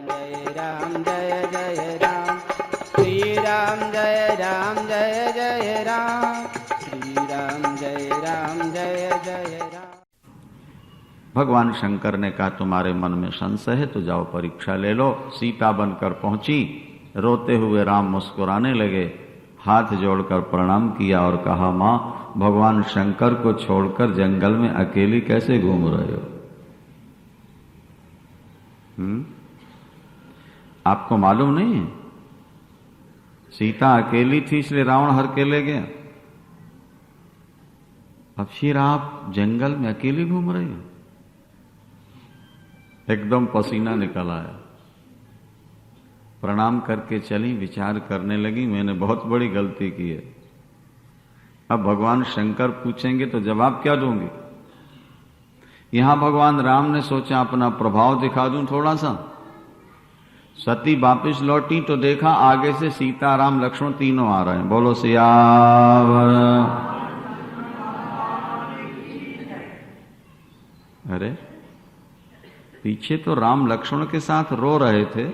जय राम जय जय राम श्री राम जय जय राम श्री राम जय जय राम। भगवान शंकर ने कहा तुम्हारे मन में संशय है तो जाओ परीक्षा ले लो। सीता बनकर पहुंची, रोते हुए राम मुस्कुराने लगे, हाथ जोड़कर प्रणाम किया और कहा मां, भगवान शंकर को छोड़कर जंगल में अकेली कैसे घूम रहे हो? आपको मालूम नहीं है? सीता अकेली थी इसलिए रावण हर के ले गया। अब फिर आप जंगल में अकेली घूम रही हो? एकदम पसीना निकल आया। प्रणाम करके चली, विचार करने लगी मैंने बहुत बड़ी गलती की है। अब भगवान शंकर पूछेंगे तो जवाब क्या दूंगी? यहां भगवान राम ने सोचा अपना प्रभाव दिखा दूं थोड़ा सा। सती वापिस लौटी तो देखा आगे से सीता राम लक्ष्मण तीनों आ रहे हैं। बोलो सियावर। अरे पीछे तो राम लक्ष्मण के साथ रो रहे थे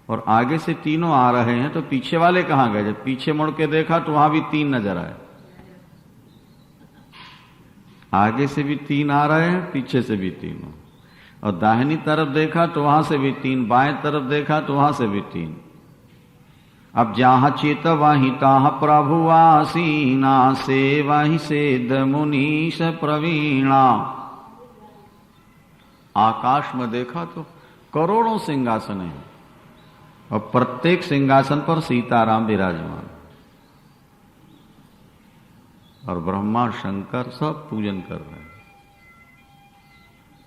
और आगे से तीनों आ रहे हैं, तो पीछे वाले कहां गए? जब पीछे मुड़ के देखा तो वहां भी तीन नजर आए। आगे से भी तीन आ रहे हैं, पीछे से भी तीनों, और दाहिनी तरफ देखा तो वहां से भी तीन, बाएं तरफ देखा तो वहां से भी तीन। अब जहां चेत वहीं ताह प्रभु आसीना, से वहीं सेद मुनीश प्रवीणा। आकाश में देखा तो करोड़ों सिंहासन हैं और प्रत्येक सिंहासन पर सीताराम विराजमान, और ब्रह्मा शंकर सब पूजन कर रहे हैं।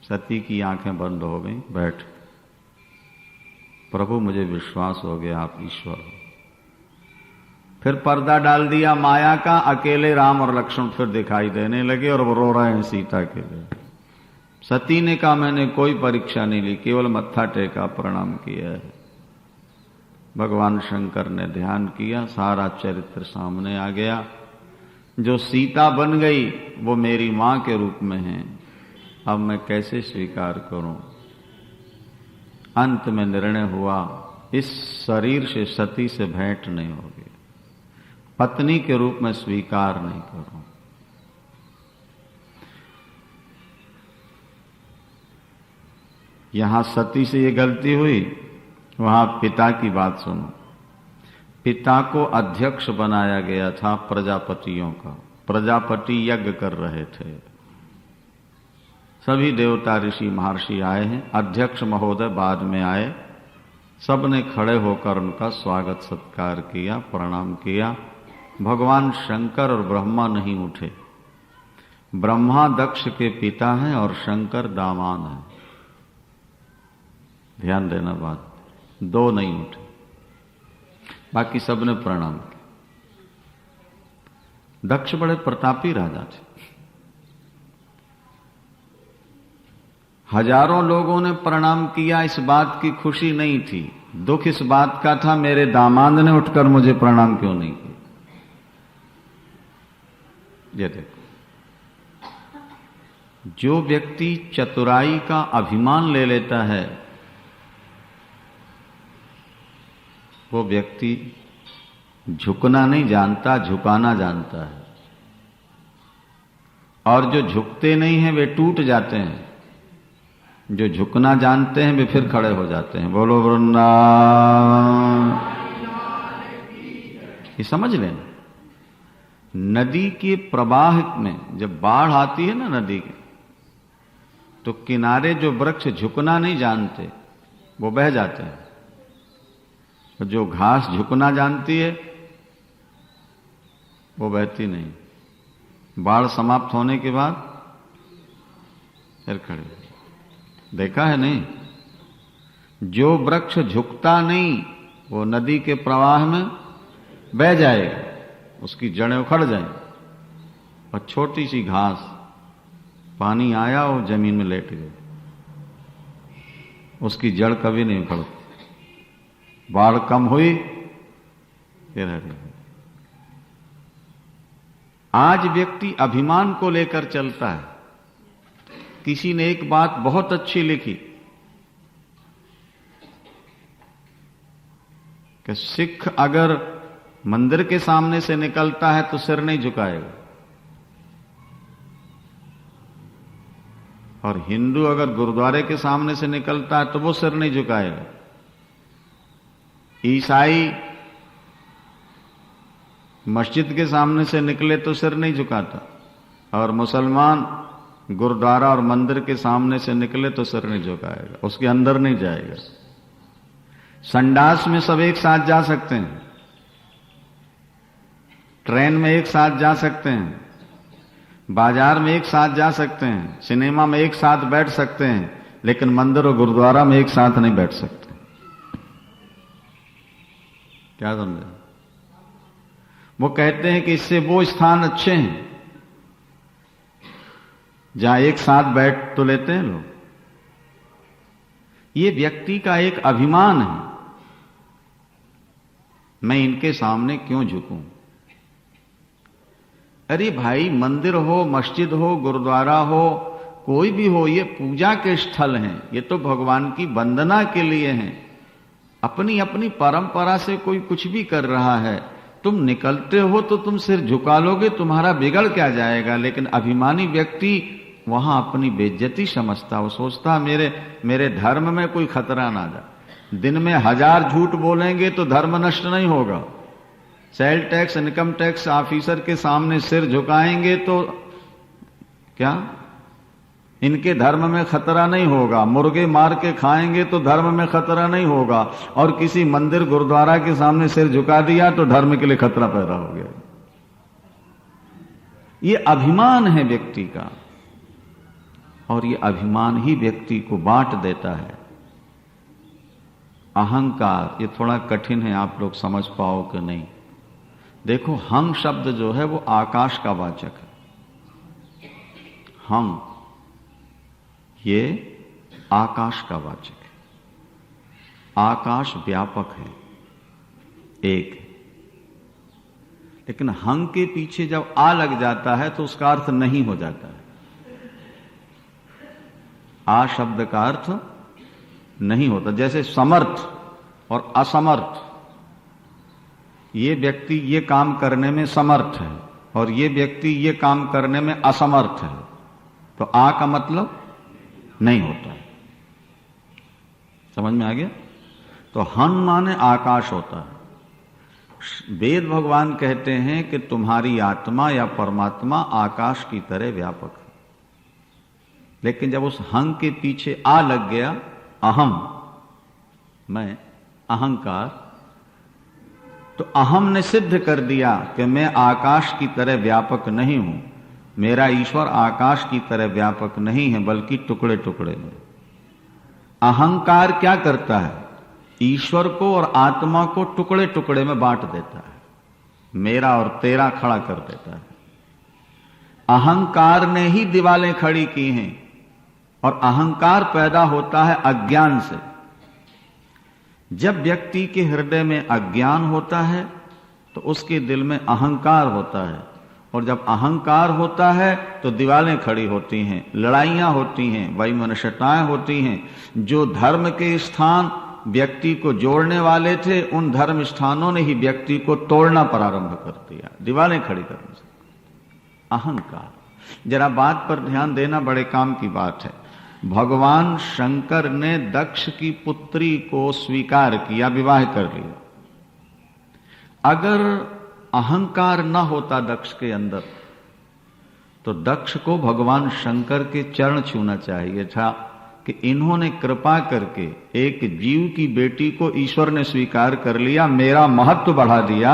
सती की आंखें बंद हो गई, बैठ। प्रभु मुझे विश्वास हो गया आप ईश्वर हो। फिर पर्दा डाल दिया माया का, अकेले राम और लक्ष्मण फिर दिखाई देने लगे और वो रो रहे हैं सीता के लिए। सती ने कहा मैंने कोई परीक्षा नहीं ली, केवल मत्था टेका, प्रणाम किया है। भगवान शंकर ने ध्यान किया, सारा चरित्र सामने आ गया। जो सीता बन गई वो मेरी मां के रूप में है, अब मैं कैसे स्वीकार करूं? अंत में निर्णय हुआ इस शरीर से सती से भेंट नहीं होगी, पत्नी के रूप में स्वीकार नहीं करूं। यहां सती से ये गलती हुई, वहां पिता की बात सुनो। पिता को अध्यक्ष बनाया गया था प्रजापतियों का। प्रजापति यज्ञ कर रहे थे, सभी देवता ऋषि महर्षि आए हैं। अध्यक्ष महोदय बाद में आए, सबने खड़े होकर उनका स्वागत सत्कार किया, प्रणाम किया। भगवान शंकर और ब्रह्मा नहीं उठे। ब्रह्मा दक्ष के पिता हैं और शंकर दामाद हैं। ध्यान देना बात, दो नहीं उठे, बाकी सबने प्रणाम किया। दक्ष बड़े प्रतापी राजा थे। हजारों लोगों ने प्रणाम किया, इस बात की खुशी नहीं थी। दुख इस बात का था मेरे दामाद ने उठकर मुझे प्रणाम क्यों नहीं किया। ये देखो, जो व्यक्ति चतुराई का अभिमान ले लेता है वो व्यक्ति झुकना नहीं जानता, झुकाना जानता है। और जो झुकते नहीं हैं वे टूट जाते हैं, जो झुकना जानते हैं वे फिर खड़े हो जाते हैं। बोलो वृंदावन। ये समझ लेना, नदी के प्रवाह में जब बाढ़ आती है ना नदी के, तो किनारे जो वृक्ष झुकना नहीं जानते वो बह जाते हैं, और जो घास झुकना जानती है वो बहती नहीं। बाढ़ समाप्त होने के बाद फिर खड़े। देखा है नहीं? जो वृक्ष झुकता नहीं वो नदी के प्रवाह में बह जाएगा, उसकी जड़ें उखड़ जाएंगी। और छोटी सी घास, पानी आया और जमीन में लेट गई, उसकी जड़ कभी नहीं उखड़ती। बाढ़ कम हुई फिर हरी। आज व्यक्ति अभिमान को लेकर चलता है। किसी ने एक बात बहुत अच्छी लिखी कि सिख अगर मंदिर के सामने से निकलता है तो सिर नहीं झुकाएगा, और हिंदू अगर गुरुद्वारे के सामने से निकलता है तो वो सिर नहीं झुकाएगा। ईसाई मस्जिद के सामने से निकले तो सिर नहीं झुकाता, और मुसलमान गुरुद्वारा और मंदिर के सामने से निकले तो सिर नहीं झुकाएगा, उसके अंदर नहीं जाएगा। संडास में सब एक साथ जा सकते हैं, ट्रेन में एक साथ जा सकते हैं, बाजार में एक साथ जा सकते हैं, सिनेमा में एक साथ बैठ सकते हैं, लेकिन मंदिर और गुरुद्वारा में एक साथ नहीं बैठ सकते। क्या समझे? वो कहते हैं कि इससे वो स्थान अच्छे हैं जहां एक साथ बैठ तो लेते हैं लोग। ये व्यक्ति का एक अभिमान है, मैं इनके सामने क्यों झुकूं? अरे भाई, मंदिर हो, मस्जिद हो, गुरुद्वारा हो, कोई भी हो, ये पूजा के स्थल हैं, ये तो भगवान की वंदना के लिए हैं। अपनी अपनी परंपरा से कोई कुछ भी कर रहा है, तुम निकलते हो तो तुम सिर झुका लोगे, तुम्हारा बिगड़ क्या जाएगा? लेकिन अभिमानी व्यक्ति वहां अपनी बेइज्जती समझता, वो सोचता मेरे धर्म में कोई खतरा ना जाए। दिन में 1000 झूठ बोलेंगे तो धर्म नष्ट नहीं होगा। Sale tax, income tax officer के सामने सिर झुकाएंगे तो क्या इनके धर्म में खतरा नहीं होगा? मुर्गे मार के खाएंगे तो धर्म में खतरा नहीं होगा, और किसी मंदिर गुरुद्वारा के सामने सिर झुका दिया तो धर्म के लिए खतरा पैदा हो गया। ये अभिमान है व्यक्ति का, और ये अभिमान ही व्यक्ति को बांट देता है। अहंकार, ये थोड़ा कठिन है, आप लोग समझ पाओ कि नहीं। देखो, हम शब्द जो है वो आकाश का वाचक है। हम, ये आकाश का वाचक है। आकाश व्यापक है, एक। लेकिन हम के पीछे जब आ लग जाता है तो उसका अर्थ नहीं हो जाता है। आ शब्द का अर्थ नहीं होता। जैसे समर्थ और असमर्थ, ये व्यक्ति ये काम करने में समर्थ है और ये व्यक्ति ये काम करने में असमर्थ है, तो आ का मतलब नहीं होता है। समझ में आ गया? तो हम माने आकाश होता है। वेद भगवान कहते हैं कि तुम्हारी आत्मा या परमात्मा आकाश की तरह व्यापक है। लेकिन जब उस हंग के पीछे आ लग गया अहम, मैं, अहंकार, तो अहम ने सिद्ध कर दिया कि मैं आकाश की तरह व्यापक नहीं हूं। मेरा ईश्वर आकाश की तरह व्यापक नहीं है, बल्कि टुकड़े टुकड़े में। अहंकार क्या करता है? ईश्वर को और आत्मा को टुकड़े टुकड़े में बांट देता है, मेरा और तेरा खड़ा कर देता है। अहंकार ने ही दीवारें खड़ी की हैं, और अहंकार पैदा होता है अज्ञान से। जब व्यक्ति के हृदय में अज्ञान होता है तो उसके दिल में अहंकार होता है, और जब अहंकार होता है तो दीवारें खड़ी होती हैं, लड़ाइयां होती हैं, वैमनस्यताएं होती हैं। जो धर्म के स्थान व्यक्ति को जोड़ने वाले थे, उन धर्म स्थानों ने ही व्यक्ति को तोड़ना प्रारंभ कर दिया, दीवारें खड़ी करने से। अहंकार। जरा बात पर ध्यान देना, बड़े काम की बात है। भगवान शंकर ने दक्ष की पुत्री को स्वीकार किया, विवाह कर लिया। अगर अहंकार न होता दक्ष के अंदर, तो दक्ष को भगवान शंकर के चरण छूना चाहिए था कि इन्होंने कृपा करके एक जीव की बेटी को ईश्वर ने स्वीकार कर लिया, मेरा महत्व बढ़ा दिया,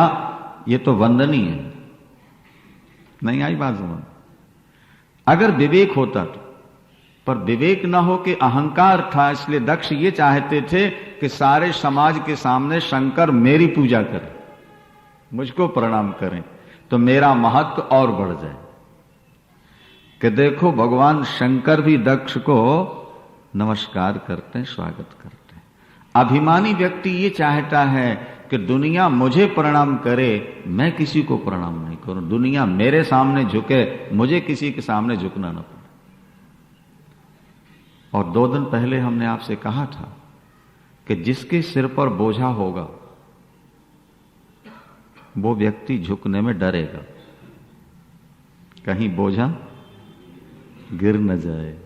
ये तो वंदनीय है। नहीं आई बात समझ? अगर विवेक होता तो, पर विवेक न हो कि अहंकार था, इसलिए दक्ष ये चाहते थे कि सारे समाज के सामने शंकर मेरी पूजा करें, मुझको प्रणाम करें, तो मेरा महत्व और बढ़ जाए। कि देखो, भगवान शंकर भी दक्ष को नमस्कार करते हैं, स्वागत करते हैं। अभिमानी व्यक्ति ये चाहता है कि दुनिया मुझे प्रणाम करे, मैं किसी को प्रणाम नहीं करूं, दुनिया मेरे सामने झुके, मुझे किसी के सामने झुकना न पड़े। और 2 दिन पहले हमने आपसे कहा था कि जिसके सिर पर बोझा होगा वो व्यक्ति झुकने में डरेगा, कहीं बोझा गिर न जाए।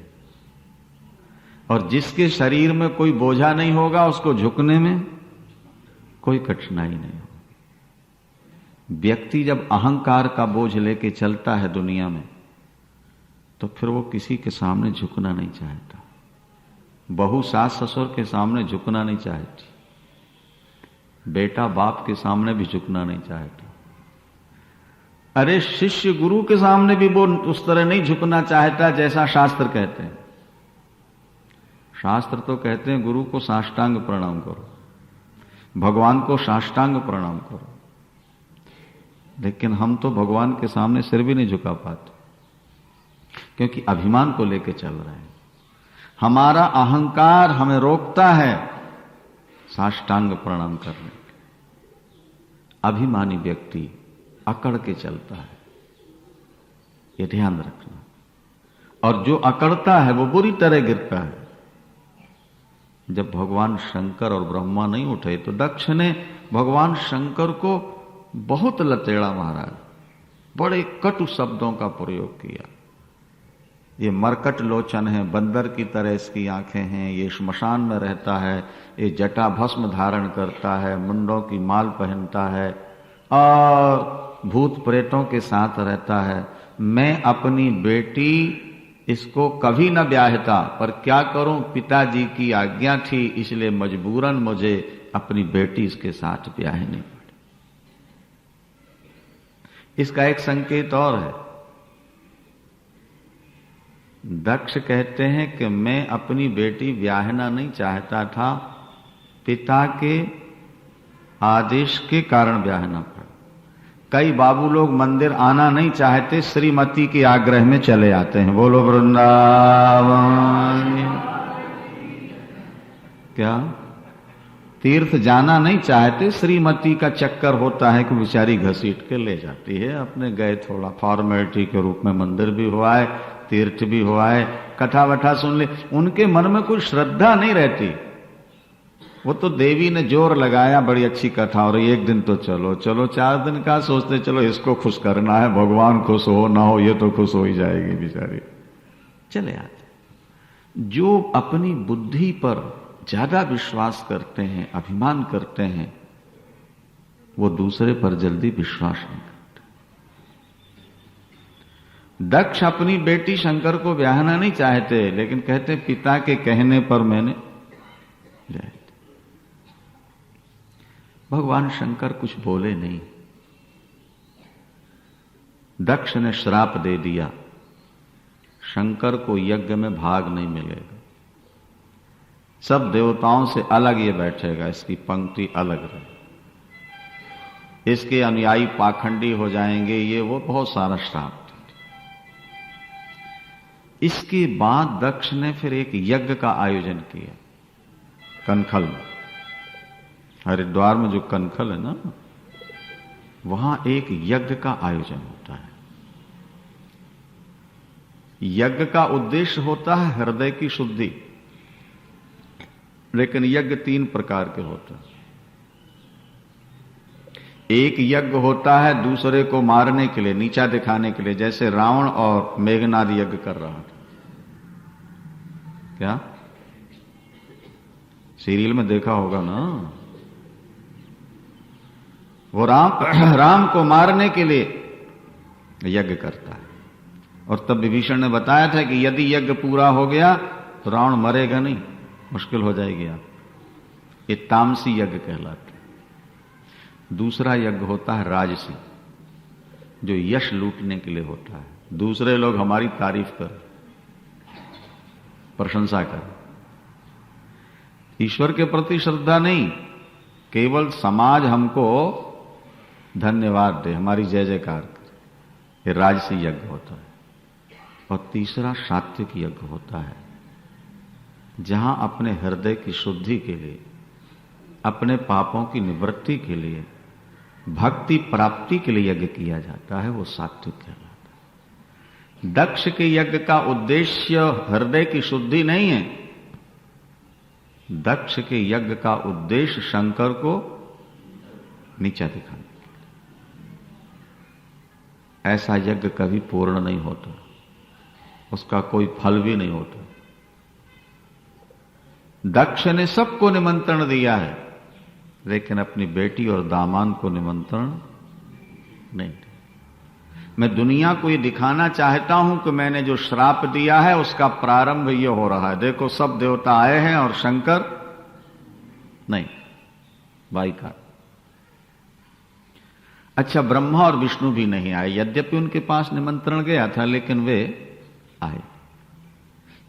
और जिसके शरीर में कोई बोझा नहीं होगा उसको झुकने में कोई कठिनाई नहीं होगी। व्यक्ति जब अहंकार का बोझ लेके चलता है दुनिया में तो फिर वो किसी के सामने झुकना नहीं चाहता। बहू सास ससुर के सामने झुकना नहीं चाहती, बेटा बाप के सामने भी झुकना नहीं चाहता। अरे शिष्य गुरु के सामने भी वो उस तरह नहीं झुकना चाहता जैसा शास्त्र कहते हैं। शास्त्र तो कहते हैं गुरु को साष्टांग प्रणाम करो, भगवान को साष्टांग प्रणाम करो, लेकिन हम तो भगवान के सामने सिर भी नहीं झुका पाते, क्योंकि अभिमान को लेकर चल रहे हैं। हमारा अहंकार हमें रोकता है साष्टांग प्रणाम करने के। अभिमानी व्यक्ति अकड़ के चलता है, यह ध्यान रखना। और जो अकड़ता है वो बुरी तरह गिरता है। जब भगवान शंकर और ब्रह्मा नहीं उठे तो दक्ष ने भगवान शंकर को बहुत लतेड़ा मारा, बड़े कटु शब्दों का प्रयोग किया। ये मरकट लोचन है, बंदर की तरह इसकी आंखें हैं, ये श्मशान में रहता है, ये जटा भस्म धारण करता है, मुंडों की माल पहनता है और भूत प्रेतों के साथ रहता है। मैं अपनी बेटी इसको कभी न ब्याहता, पर क्या करूं, पिताजी की आज्ञा थी, इसलिए मजबूरन मुझे अपनी बेटी इसके साथ ब्याहनी पड़ी। इसका एक संकेत और है। दक्ष कहते हैं कि मैं अपनी बेटी ब्याहना नहीं चाहता था, पिता के आदेश के कारण ब्याहना पड़ा। कई बाबू लोग मंदिर आना नहीं चाहते, श्रीमती के आग्रह में चले आते हैं। बोलो वृंदावन। क्या तीर्थ जाना नहीं चाहते, श्रीमती का चक्कर होता है कि बेचारी घसीट के ले जाती है। अपने गए, थोड़ा फॉर्मेलिटी के रूप में मंदिर भी हुआ है, तीर्थ भी हुआ है, कथा वथा सुन ले। उनके मन में कोई श्रद्धा नहीं रहती। वो तो देवी ने जोर लगाया, बड़ी अच्छी कथा, और एक दिन तो चलो चलो, 4 दिन का सोचते चलो इसको खुश करना है, भगवान खुश हो ना हो ये तो खुश हो ही जाएगी बेचारी, चले आते। जो अपनी बुद्धि पर ज्यादा विश्वास करते हैं, अभिमान करते हैं, वो दूसरे पर जल्दी विश्वास नहीं करते। दक्ष अपनी बेटी शंकर को ब्याहना नहीं चाहते, लेकिन कहते पिता के कहने पर मैंने ब्याह। भगवान शंकर कुछ बोले नहीं। दक्ष ने श्राप दे दिया, शंकर को यज्ञ में भाग नहीं मिलेगा, सब देवताओं से अलग ये बैठेगा, इसकी पंक्ति अलग रहे, इसके अनुयायी पाखंडी हो जाएंगे, ये वो बहुत सारा श्राप था। इसके बाद दक्ष ने फिर एक यज्ञ का आयोजन किया कनखल में। हरिद्वार में जो कनखल है ना, वहां एक यज्ञ का आयोजन होता है। यज्ञ का उद्देश्य होता है हृदय की शुद्धि, लेकिन यज्ञ 3 प्रकार के होते हैं। एक यज्ञ होता है दूसरे को मारने के लिए, नीचा दिखाने के लिए, जैसे रावण और मेघनाद यज्ञ कर रहा था। क्या सीरियल में देखा होगा ना, वो राम को मारने के लिए यज्ञ करता है। और तब विभीषण ने बताया था कि यदि यज्ञ पूरा हो गया तो रावण मरेगा नहीं, मुश्किल हो जाएगी आप। ये तामसी यज्ञ कहलाता है। दूसरा यज्ञ होता है राजसी, जो यश लूटने के लिए होता है, दूसरे लोग हमारी तारीफ करें, प्रशंसा करें, ईश्वर के प्रति श्रद्धा नहीं, केवल समाज हमको धन्यवाद दे, हमारी जय जयकार करे। ये राजसी यज्ञ होता है। और तीसरा सात्विक यज्ञ होता है, जहां अपने हृदय की शुद्धि के लिए, अपने पापों की निवृत्ति के लिए, भक्ति प्राप्ति के लिए यज्ञ किया जाता है, वो सात्विक कहलाता है। दक्ष के यज्ञ का उद्देश्य हृदय की शुद्धि नहीं है। दक्ष के यज्ञ का उद्देश्य शंकर को नीचा दिखाना। ऐसा यज्ञ कभी पूर्ण नहीं होता, उसका कोई फल भी नहीं होता। दक्ष ने सबको निमंत्रण दिया है, लेकिन अपनी बेटी और दामाद को निमंत्रण नहीं दिया। मैं दुनिया को ये दिखाना चाहता हूं कि मैंने जो श्राप दिया है उसका प्रारंभ ये हो रहा है। देखो, सब देवता आए हैं और शंकर नहीं, बाइका। अच्छा, ब्रह्मा और विष्णु भी नहीं आए, यद्यपि उनके पास निमंत्रण गया था, लेकिन वे आए।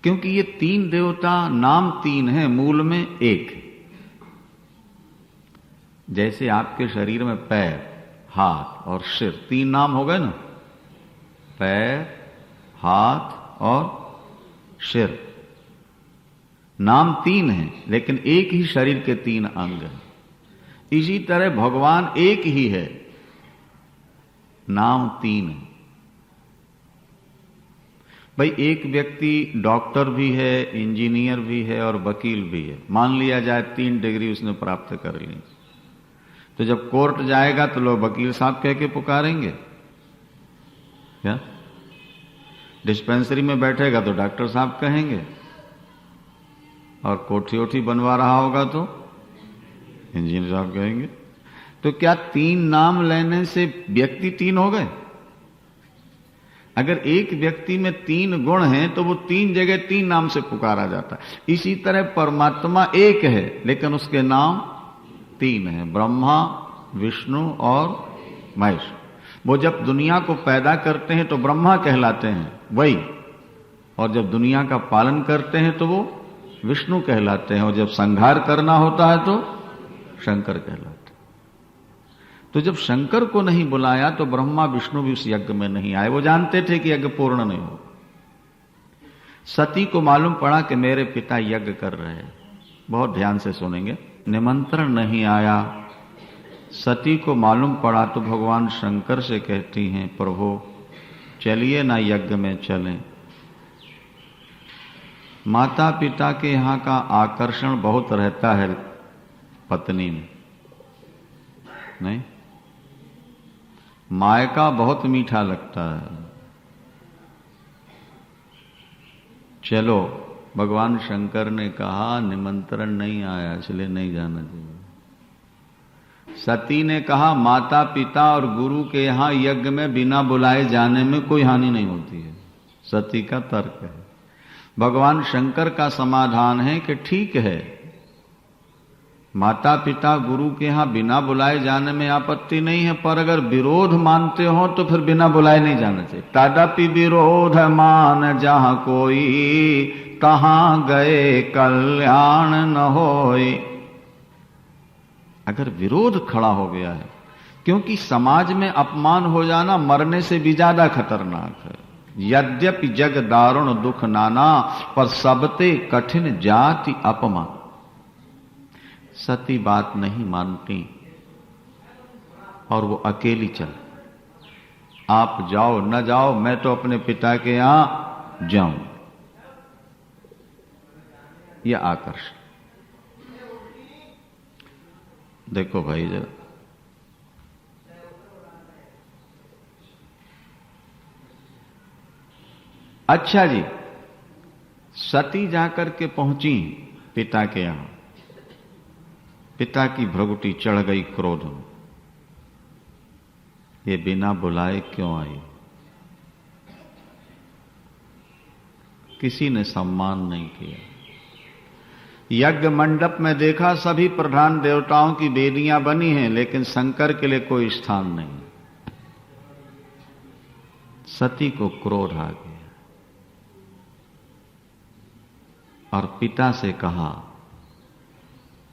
क्योंकि ये तीन देवता नाम तीन है, मूल में एक। जैसे आपके शरीर में पैर, हाथ और सिर, तीन नाम हो गए ना, पैर, हाथ और सिर, नाम तीन है, लेकिन एक ही शरीर के तीन अंग हैं। इसी तरह भगवान एक ही है, नाम तीन है। भाई, एक व्यक्ति डॉक्टर भी है, इंजीनियर भी है और वकील भी है, मान लिया जाए 3 डिग्री उसने प्राप्त कर ली, तो जब कोर्ट जाएगा तो लोग वकील साहब कह के पुकारेंगे क्या? डिस्पेंसरी में बैठेगा तो डॉक्टर साहब कहेंगे, और कोठी ओठी बनवा रहा होगा तो इंजीनियर साहब कहेंगे। तो क्या 3 नाम लेने से व्यक्ति 3 हो गए? अगर एक व्यक्ति में 3 गुण हैं तो वो 3 जगह 3 नाम से पुकारा जाता है। इसी तरह परमात्मा एक है, लेकिन उसके नाम 3 हैं, ब्रह्मा, विष्णु और महेश। वो जब दुनिया को पैदा करते हैं तो ब्रह्मा कहलाते हैं वही, और जब दुनिया का पालन करते हैं तो वो विष्णु कहलाते हैं, और जब संहार करना होता है तो शंकर कहलाते हैं। तो जब शंकर को नहीं बुलाया तो ब्रह्मा विष्णु भी उस यज्ञ में नहीं आए, वो जानते थे कि यज्ञ पूर्ण नहीं हो। सती को मालूम पड़ा कि मेरे पिता यज्ञ कर रहे हैं, बहुत ध्यान से सुनेंगे। निमंत्रण नहीं आया, सती को मालूम पड़ा तो भगवान शंकर से कहती हैं, प्रभु चलिए ना यज्ञ में चलें। माता पिता के यहां का आकर्षण बहुत रहता है पत्नी में, नहीं? मायका बहुत मीठा लगता है। चलो, भगवान शंकर ने कहा निमंत्रण नहीं आया इसलिए नहीं जाना चाहिए। सती ने कहा माता पिता और गुरु के यहां यज्ञ में बिना बुलाए जाने में कोई हानि नहीं होती है, सती का तर्क है। भगवान शंकर का समाधान है कि ठीक है, माता पिता गुरु के यहां बिना बुलाए जाने में आपत्ति नहीं है, पर अगर विरोध मानते हो तो फिर बिना बुलाए नहीं जाना चाहिए। तदपि विरोध मान जहां कोई, तहां गए कल्याण न होए। अगर विरोध खड़ा हो गया है, क्योंकि समाज में अपमान हो जाना मरने से भी ज्यादा खतरनाक है। यद्यपि जग दारुण दुख नाना, पर सबते कठिन जाति अपमान। सती बात नहीं मानती और वो अकेली चल, आप जाओ न जाओ, मैं तो अपने पिता के यहां जाऊं। यह आकर्षण देखो भाई जरा, अच्छा जी, सती जाकर के पहुंची पिता के यहां, पिता की भ्रुकुटी चढ़ गई क्रोध में। ये बिना बुलाए क्यों आई? किसी ने सम्मान नहीं किया। यज्ञ मंडप में देखा सभी प्रधान देवताओं की वेदियां बनी हैं, लेकिन शंकर के लिए कोई स्थान नहीं। सती को क्रोध आ गया और पिता से कहा,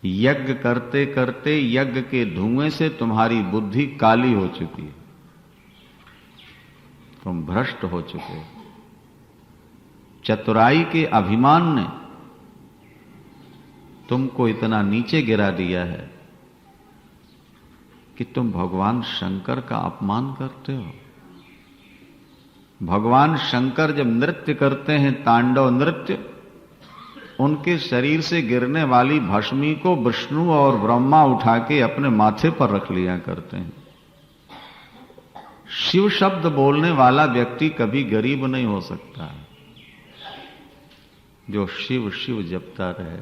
यज्ञ करते करते यज्ञ के धुएं से तुम्हारी बुद्धि काली हो चुकी है, तुम भ्रष्ट हो चुके हो। चतुराई के अभिमान ने तुमको इतना नीचे गिरा दिया है कि तुम भगवान शंकर का अपमान करते हो। भगवान शंकर जब नृत्य करते हैं, तांडव नृत्य, उनके शरीर से गिरने वाली भस्मी को विष्णु और ब्रह्मा उठा के अपने माथे पर रख लिया करते हैं। शिव शब्द बोलने वाला व्यक्ति कभी गरीब नहीं हो सकता। जो शिव शिव जपता रहे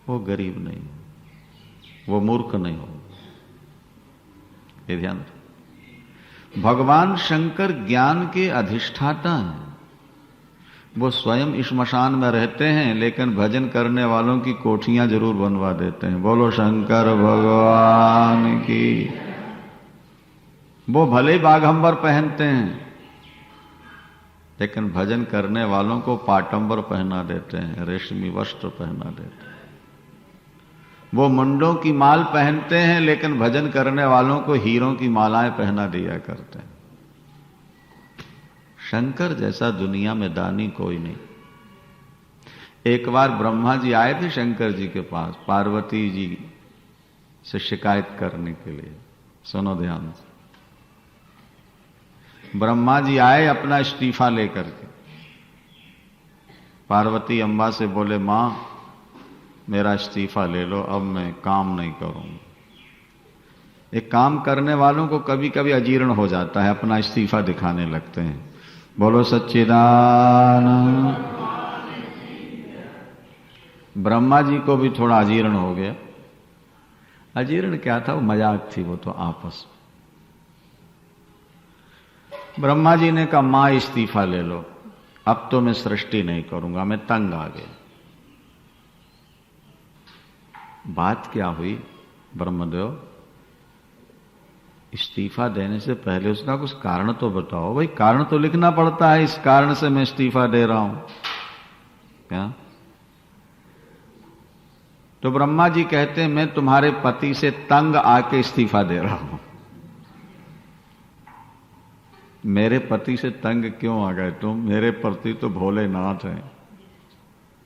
वो गरीब नहीं हो, वो मूर्ख नहीं हो। ये ध्यान रखें। भगवान शंकर ज्ञान के अधिष्ठाता हैं। वो स्वयं श्मशान में रहते हैं, लेकिन भजन करने वालों की कोठियां जरूर बनवा देते हैं। बोलो शंकर भगवान की। वो भले बाघंबर पहनते हैं, लेकिन भजन करने वालों को पाटंबर पहना देते हैं, रेशमी वस्त्र पहना देते हैं। वो मुंडों की माल पहनते हैं, लेकिन भजन करने वालों को हीरों की मालाएं पहना दिया करते हैं। शंकर जैसा दुनिया में दानी कोई नहीं। एक बार ब्रह्मा जी आए थे शंकर जी के पास पार्वती जी से शिकायत करने के लिए। सुनो ध्यान से। ब्रह्मा जी आए अपना इस्तीफा लेकर के। पार्वती अम्बा से बोले, मां मेरा इस्तीफा ले लो, अब मैं काम नहीं करूंगा। एक काम करने वालों को कभी कभी अजीर्ण हो जाता है, अपना इस्तीफा दिखाने लगते हैं। बोलो सच्चिदानंद। ब्रह्मा जी को भी थोड़ा अजीर्ण हो गया। अजीर्ण क्या था, वो मजाक थी वो तो आपस में। ब्रह्मा जी ने कहा, मां इस्तीफा ले लो, अब तो मैं सृष्टि नहीं करूंगा, मैं तंग आ गया। बात क्या हुई, ब्रह्मदेव इस्तीफा देने से पहले उसका कुछ कारण तो बताओ। भाई कारण तो लिखना पड़ता है, इस कारण से मैं इस्तीफा दे रहा हूं क्या? तो ब्रह्मा जी कहते हैं, मैं तुम्हारे पति से तंग आके इस्तीफा दे रहा हूं। मेरे पति से तंग क्यों आ गए तुम? मेरे पति तो भोलेनाथ हैं,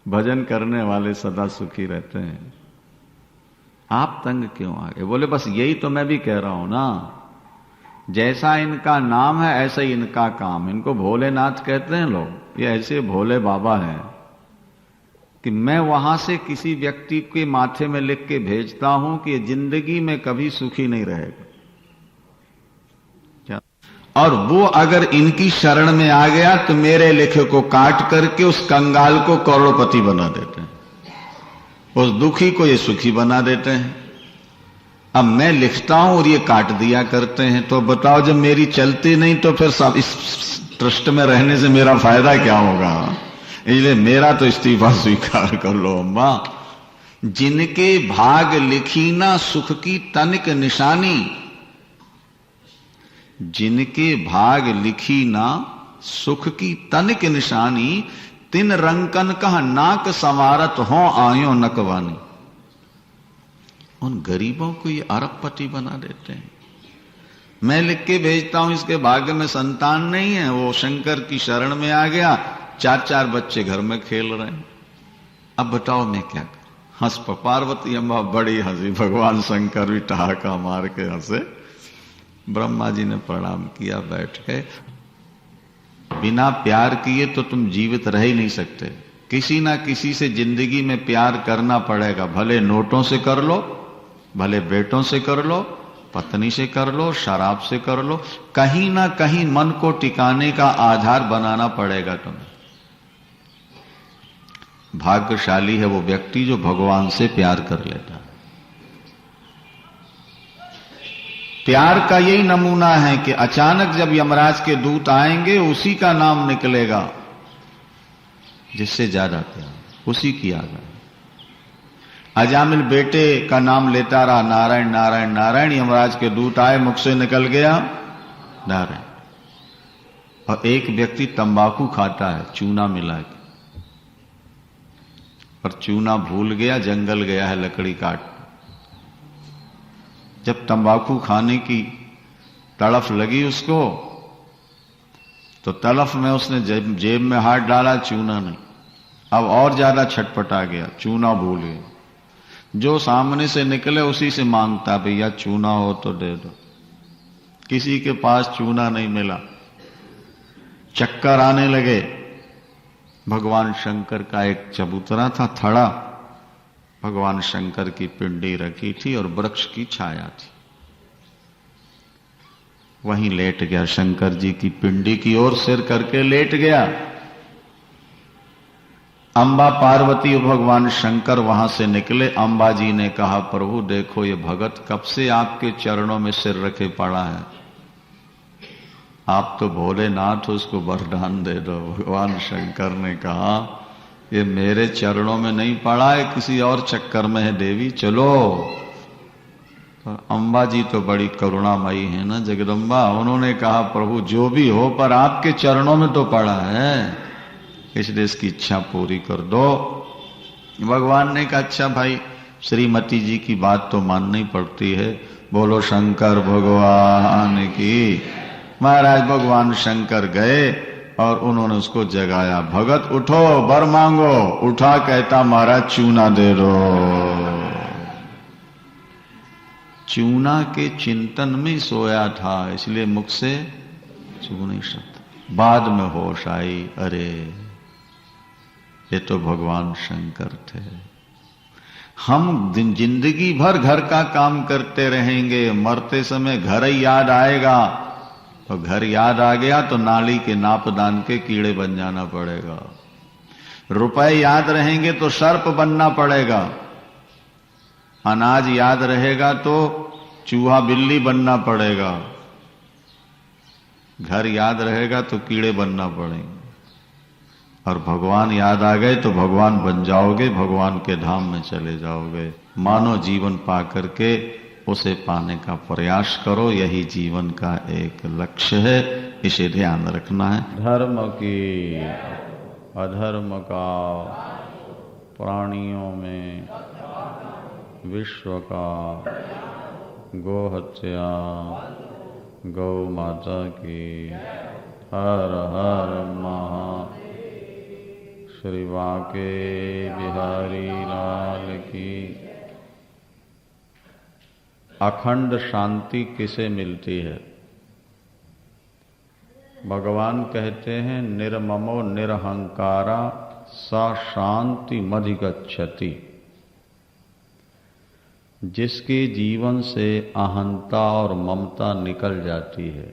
भजन करने वाले सदा सुखी रहते हैं, आप तंग क्यों आ गए? बोले बस यही तो मैं भी कह रहा हूं ना, जैसा इनका नाम है ऐसा ही इनका काम। इनको भोलेनाथ कहते हैं लोग, ये ऐसे भोले बाबा हैं कि मैं वहां से किसी व्यक्ति के माथे में लिख के भेजता हूं कि जिंदगी में कभी सुखी नहीं रहेगा, और वो अगर इनकी शरण में आ गया तो मेरे लिखे को काट करके उस कंगाल को करोड़पति बना देते हैं, उस दुखी को ये सुखी बना देते हैं। अब मैं लिखता हूं और ये काट दिया करते हैं, तो बताओ जब मेरी चलती नहीं तो फिर सब इस ट्रस्ट में रहने से मेरा फायदा क्या होगा? इसलिए मेरा तो इस्तीफा स्वीकार कर लो अम्मा। जिनके भाग लिखी ना सुख की तनिक निशानी, जिनके भाग लिखी ना सुख की तनिक निशानी, तिन रंकन कह नाक संवारत हो आयो नकवानी। उन गरीबों को ये अरबपति बना देते हैं। मैं लिख के भेजता हूं इसके भाग्य में संतान नहीं है, वो शंकर की शरण में आ गया, 4-4 बच्चे घर में खेल रहे हैं। अब बताओ मैं क्या करूं? हंस पर पार्वती अम्बा बड़ी हंसी, भगवान शंकर भी ठहाका मार के हंसे। ब्रह्मा जी ने प्रणाम किया, बैठ गए। बिना प्यार किए तो तुम जीवित रह ही नहीं सकते। किसी ना किसी से जिंदगी में प्यार करना पड़ेगा, भले नोटों से कर लो, भले बेटों से कर लो, पत्नी से कर लो, शराब से कर लो, कहीं ना कहीं मन को टिकाने का आधार बनाना पड़ेगा तुम्हें। भाग्यशाली है वो व्यक्ति जो भगवान से प्यार कर लेता है। प्यार का यही नमूना है कि अचानक जब यमराज के दूत आएंगे उसी का नाम निकलेगा जिससे ज्यादा प्यार, उसी की याद। अजामिल बेटे का नाम लेता रहा, नारायण नारायण नारायण। यमराज के दूत आए, मुख से निकल गया नारायण। और एक व्यक्ति तंबाकू खाता है चूना मिला के, पर चूना भूल गया, जंगल गया है लकड़ी काट। जब तंबाकू खाने की तड़फ लगी उसको, तो तड़फ में उसने जेब में हाथ डाला, चूना नहीं। अब और ज्यादा छटपटा गया, चूना भूल गया। जो सामने से निकले उसी से मांगता, भैया चूना हो तो दे दो। किसी के पास चूना नहीं मिला, चक्कर आने लगे। भगवान शंकर का एक चबूतरा था, थड़ा, भगवान शंकर की पिंडी रखी थी और वृक्ष की छाया थी। वहीं लेट गया, शंकर जी की पिंडी की ओर सिर करके लेट गया। अंबा पार्वती और भगवान शंकर वहां से निकले। अंबा जी ने कहा, प्रभु देखो ये भगत कब से आपके चरणों में सिर रखे पड़ा है, आप तो भोलेनाथ, उसको वरदान दे दो। भगवान शंकर ने कहा, ये मेरे चरणों में नहीं पड़ा है, किसी और चक्कर में है देवी, चलो। तो अंबा जी तो बड़ी करुणामयी है ना जगदम्बा, उन्होंने कहा, प्रभु जो भी हो पर आपके चरणों में तो पड़ा है, इसलिए इसकी इच्छा पूरी कर दो। भगवान ने कहा, अच्छा भाई, श्रीमती जी की बात तो माननी पड़ती है, बोलो शंकर भगवान की। महाराज भगवान शंकर गए और उन्होंने उसको जगाया, भगत उठो, वर मांगो। उठा, कहता महाराज चूना दे दो। चूना के चिंतन में सोया था, इसलिए मुख से छू नहीं सकता। बाद में होश आई, अरे ये तो भगवान शंकर थे। हम जिंदगी भर घर का काम करते रहेंगे, मरते समय घर ही याद आएगा, तो घर याद आ गया तो नाली के नापदान के कीड़े बन जाना पड़ेगा। रुपए याद रहेंगे तो सर्प बनना पड़ेगा। अनाज याद रहेगा तो चूहा बिल्ली बनना पड़ेगा। घर याद रहेगा तो कीड़े बनना पड़ेंगे। और भगवान याद आ गए तो भगवान बन जाओगे, भगवान के धाम में चले जाओगे। मानव जीवन पा करके उसे पाने का प्रयास करो, यही जीवन का एक लक्ष्य है, इसे ध्यान रखना है। धर्म की अधर्म का, प्राणियों में विश्व का, गोहत्या, गौ माता की, हर हर महा। श्री बांके बिहारी लाल की। अखंड शांति किसे मिलती है? भगवान कहते हैं, निर्ममो निरहंकारा सा शांति मधिगच्छति। जिसके जीवन से अहंता और ममता निकल जाती है,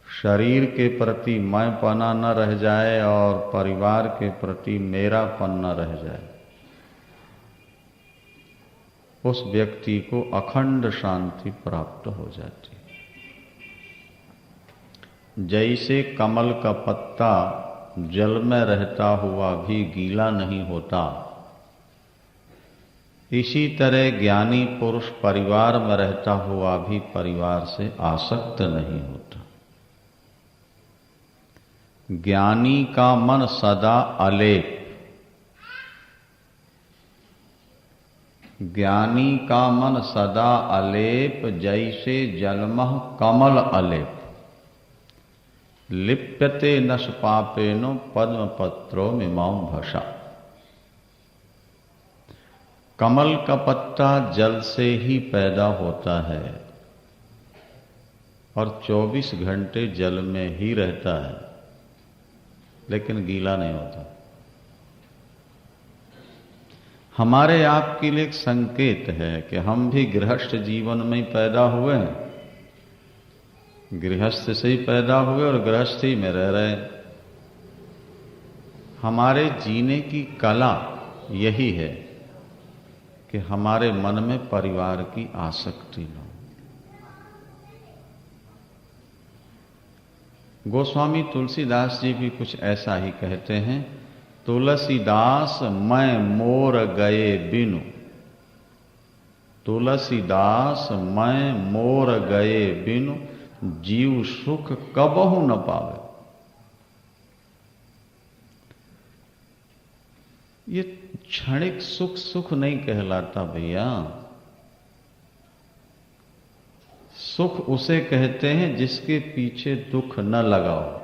शरीर के प्रति मैंपना न रह जाए और परिवार के प्रति मेरापन न रह जाए, उस व्यक्ति को अखंड शांति प्राप्त हो जाती है। जैसे कमल का पत्ता जल में रहता हुआ भी गीला नहीं होता, इसी तरह ज्ञानी पुरुष परिवार में रहता हुआ भी परिवार से आसक्त नहीं होता। ज्ञानी का मन सदा अलेप, ज्ञानी का मन सदा अलेप, जैसे जलमह कमल अलेप। लिप्यते नश पापेनो पद्म पत्रो मिमां भषा। कमल का पत्ता जल से ही पैदा होता है और 24 घंटे जल में ही रहता है, लेकिन गीला नहीं होता। हमारे आपके लिए एक संकेत है कि हम भी गृहस्थ जीवन में पैदा हुए हैं, गृहस्थ से ही पैदा हुए और गृहस्थी में रह रहे। हमारे जीने की कला यही है कि हमारे मन में परिवार की आसक्ति न हो। गोस्वामी तुलसीदास जी भी कुछ ऐसा ही कहते हैं, तुलसीदास मैं मोर गए बिनु, तुलसीदास मैं मोर गए बिनु, जीव सुख कबहु न पावे। ये क्षणिक सुख सुख नहीं कहलाता भैया। सुख उसे कहते हैं जिसके पीछे दुख न लगाओ,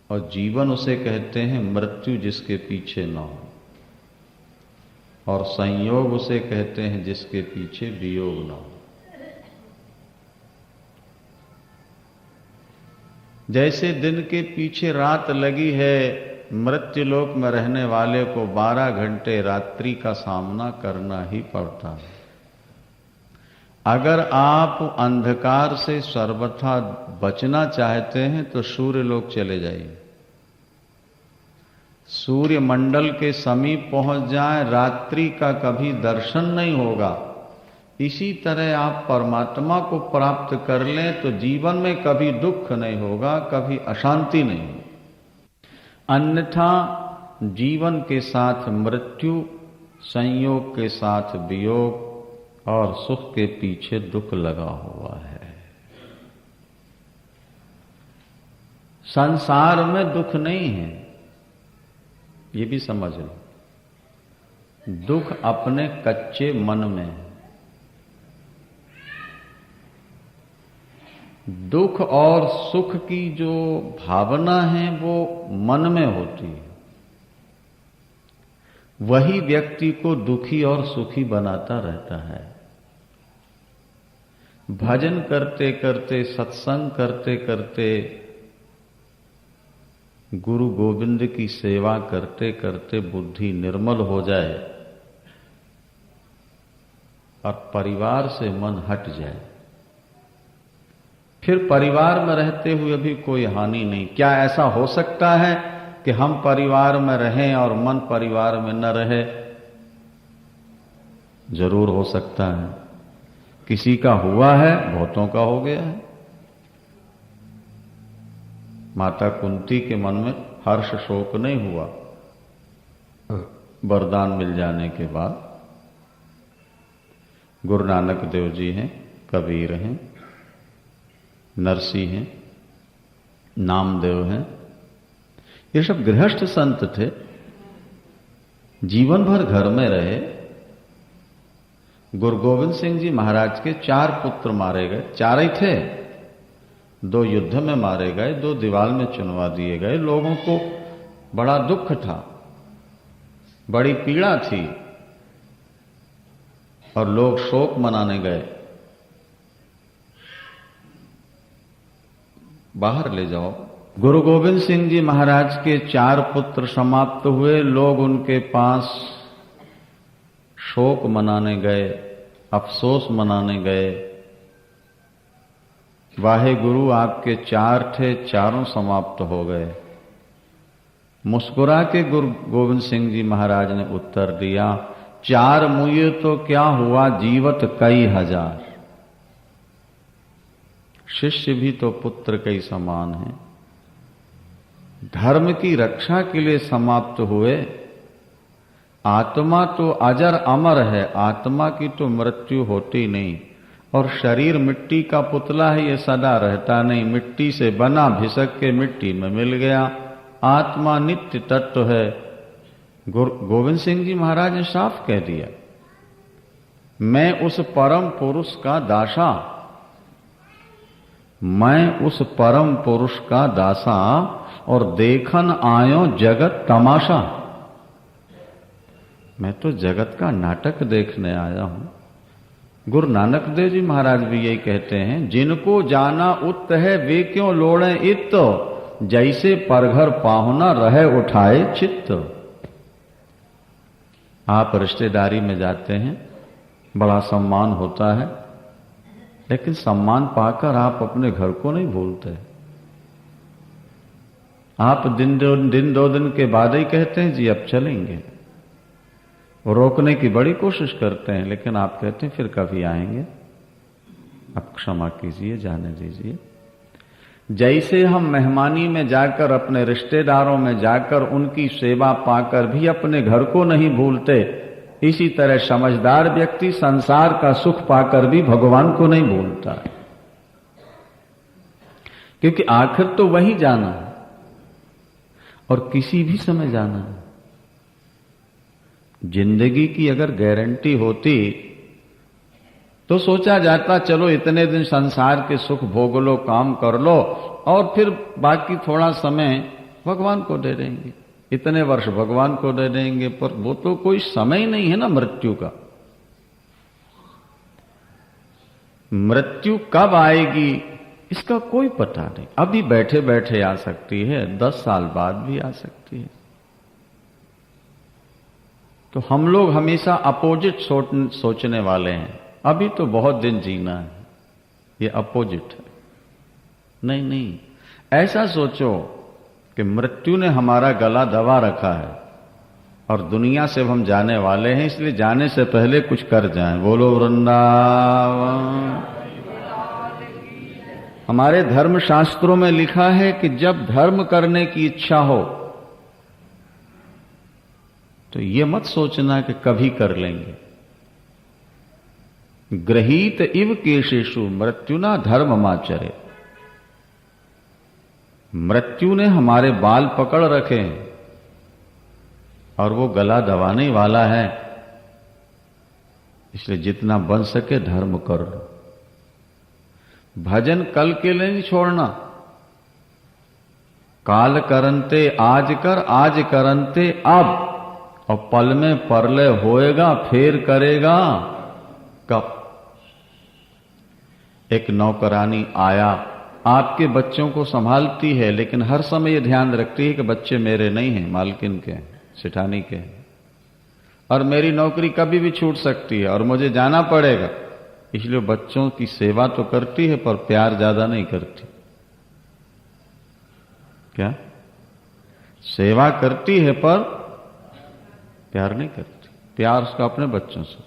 और जीवन उसे कहते हैं मृत्यु जिसके पीछे न हो, और संयोग उसे कहते हैं जिसके पीछे वियोग न हो। जैसे दिन के पीछे रात लगी है, मृत्युलोक में रहने वाले को 12 घंटे रात्रि का सामना करना ही पड़ता है। अगर आप अंधकार से सर्वथा बचना चाहते हैं तो सूर्य लोक चले जाइए। सूर्य मंडल के समीप पहुंच जाए, रात्रि का कभी दर्शन नहीं होगा। इसी तरह आप परमात्मा को प्राप्त कर लें तो जीवन में कभी दुख नहीं होगा, कभी अशांति नहीं होगी। अन्यथा जीवन के साथ मृत्यु, संयोग के साथ वियोग और सुख के पीछे दुख लगा हुआ है। संसार में दुख नहीं है, ये भी समझ लो। दुख अपने कच्चे मन में है। दुख और सुख की जो भावना है वो मन में होती है। वही व्यक्ति को दुखी और सुखी बनाता रहता है। भजन करते करते, सत्संग करते करते, गुरु गोविंद की सेवा करते करते बुद्धि निर्मल हो जाए और परिवार से मन हट जाए, फिर परिवार में रहते हुए भी कोई हानि नहीं। क्या ऐसा हो सकता है कि हम परिवार में रहें और मन परिवार में न रहे? जरूर हो सकता है। किसी का हुआ है, बहुतों का हो गया है। माता कुंती के मन में हर्ष शोक नहीं हुआ वरदान मिल जाने के बाद। गुरु नानक देव जी हैं, कबीर हैं, नरसी हैं, नामदेव हैं, ये सब गृहस्थ संत थे। जीवन भर घर में रहे। गुरु गोविंद सिंह जी महाराज के 4 पुत्र मारे गए। 4 ही थे। 2 युद्ध में मारे गए, 2 दीवार में चुनवा दिए गए। लोगों को बड़ा दुख था, बड़ी पीड़ा थी और लोग शोक मनाने गए। बाहर ले जाओ। गुरु गोविंद सिंह जी महाराज के 4 पुत्र समाप्त हुए। लोग उनके पास शोक मनाने गए, अफसोस मनाने गए। वाहे गुरु, आपके 4 थे, 4 समाप्त हो गए। मुस्कुरा के गुरु गोविंद सिंह जी महाराज ने उत्तर दिया, 4 मुए तो क्या हुआ, जीवत कई हजार। शिष्य भी तो पुत्र के समान है। धर्म की रक्षा के लिए समाप्त हुए। आत्मा तो अजर अमर है, आत्मा की तो मृत्यु होती नहीं। और शरीर मिट्टी का पुतला है, ये सदा रहता नहीं। मिट्टी से बना, भिसक के मिट्टी में मिल गया। आत्मा नित्य तत्व है। गुरु गोविंद सिंह जी महाराज ने साफ कह दिया, मैं उस परम पुरुष का दासा, मैं उस परम पुरुष का दासा और देखन आयो जगत तमाशा। मैं तो जगत का नाटक देखने आया हूं। गुरु नानक देव जी महाराज भी यही कहते हैं, जिनको जाना उत है वे क्यों लोड़े इत, जैसे परघर पाहुना रहे उठाए चित्त। आप रिश्तेदारी में जाते हैं, बड़ा सम्मान होता है, लेकिन सम्मान पाकर आप अपने घर को नहीं भूलते। आप दिन दो दिन के बाद ही कहते हैं जी अब चलेंगे। रोकने की बड़ी कोशिश करते हैं, लेकिन आप कहते हैं फिर कभी आएंगे, अब क्षमा कीजिए, जाने दीजिए। जैसे हम मेहमानी में जाकर, अपने रिश्तेदारों में जाकर उनकी सेवा पाकर भी अपने घर को नहीं भूलते, इसी तरह समझदार व्यक्ति संसार का सुख पाकर भी भगवान को नहीं भूलता, क्योंकि आखिर तो वही जाना है और किसी भी समय जाना है। जिंदगी की अगर गारंटी होती तो सोचा जाता चलो इतने दिन संसार के सुख भोग लो, काम कर लो और फिर बाकी थोड़ा समय भगवान को दे देंगे, इतने वर्ष भगवान को दे देंगे। पर वो तो कोई समय नहीं है ना मृत्यु का। मृत्यु कब आएगी इसका कोई पता नहीं। अभी बैठे बैठे आ सकती है, 10 साल बाद भी आ सकती है। तो हम लोग हमेशा अपोजिट सोचने वाले हैं। अभी तो बहुत दिन जीना है, ये अपोजिट है। नहीं नहीं, ऐसा सोचो कि मृत्यु ने हमारा गला दबा रखा है और दुनिया से हम जाने वाले हैं, इसलिए जाने से पहले कुछ कर जाएं। बोलो वृंदावन। हमारे धर्म शास्त्रों में लिखा है कि जब धर्म करने की इच्छा हो तो ये मत सोचना कि कभी कर लेंगे। गृहीत इव केशेषु मृत्युना धर्ममाचरे। मृत्यु ने हमारे बाल पकड़ रखे हैं और वो गला दबाने वाला है, इसलिए जितना बन सके धर्म कर लो। भजन कल के लिए नहीं छोड़ना। काल करंते आज कर, आज करंते अब, और पल में परलय होएगा, फिर करेगा कब। एक नौकरानी आया, आपके बच्चों को संभालती है, लेकिन हर समय यह ध्यान रखती है कि बच्चे मेरे नहीं हैं, मालकिन के हैं, सेठानी के हैं, और मेरी नौकरी कभी भी छूट सकती है और मुझे जाना पड़ेगा। इसलिए बच्चों की सेवा तो करती है पर प्यार ज्यादा नहीं करती। क्या? सेवा करती है पर प्यार नहीं करती। प्यार उसका अपने बच्चों से।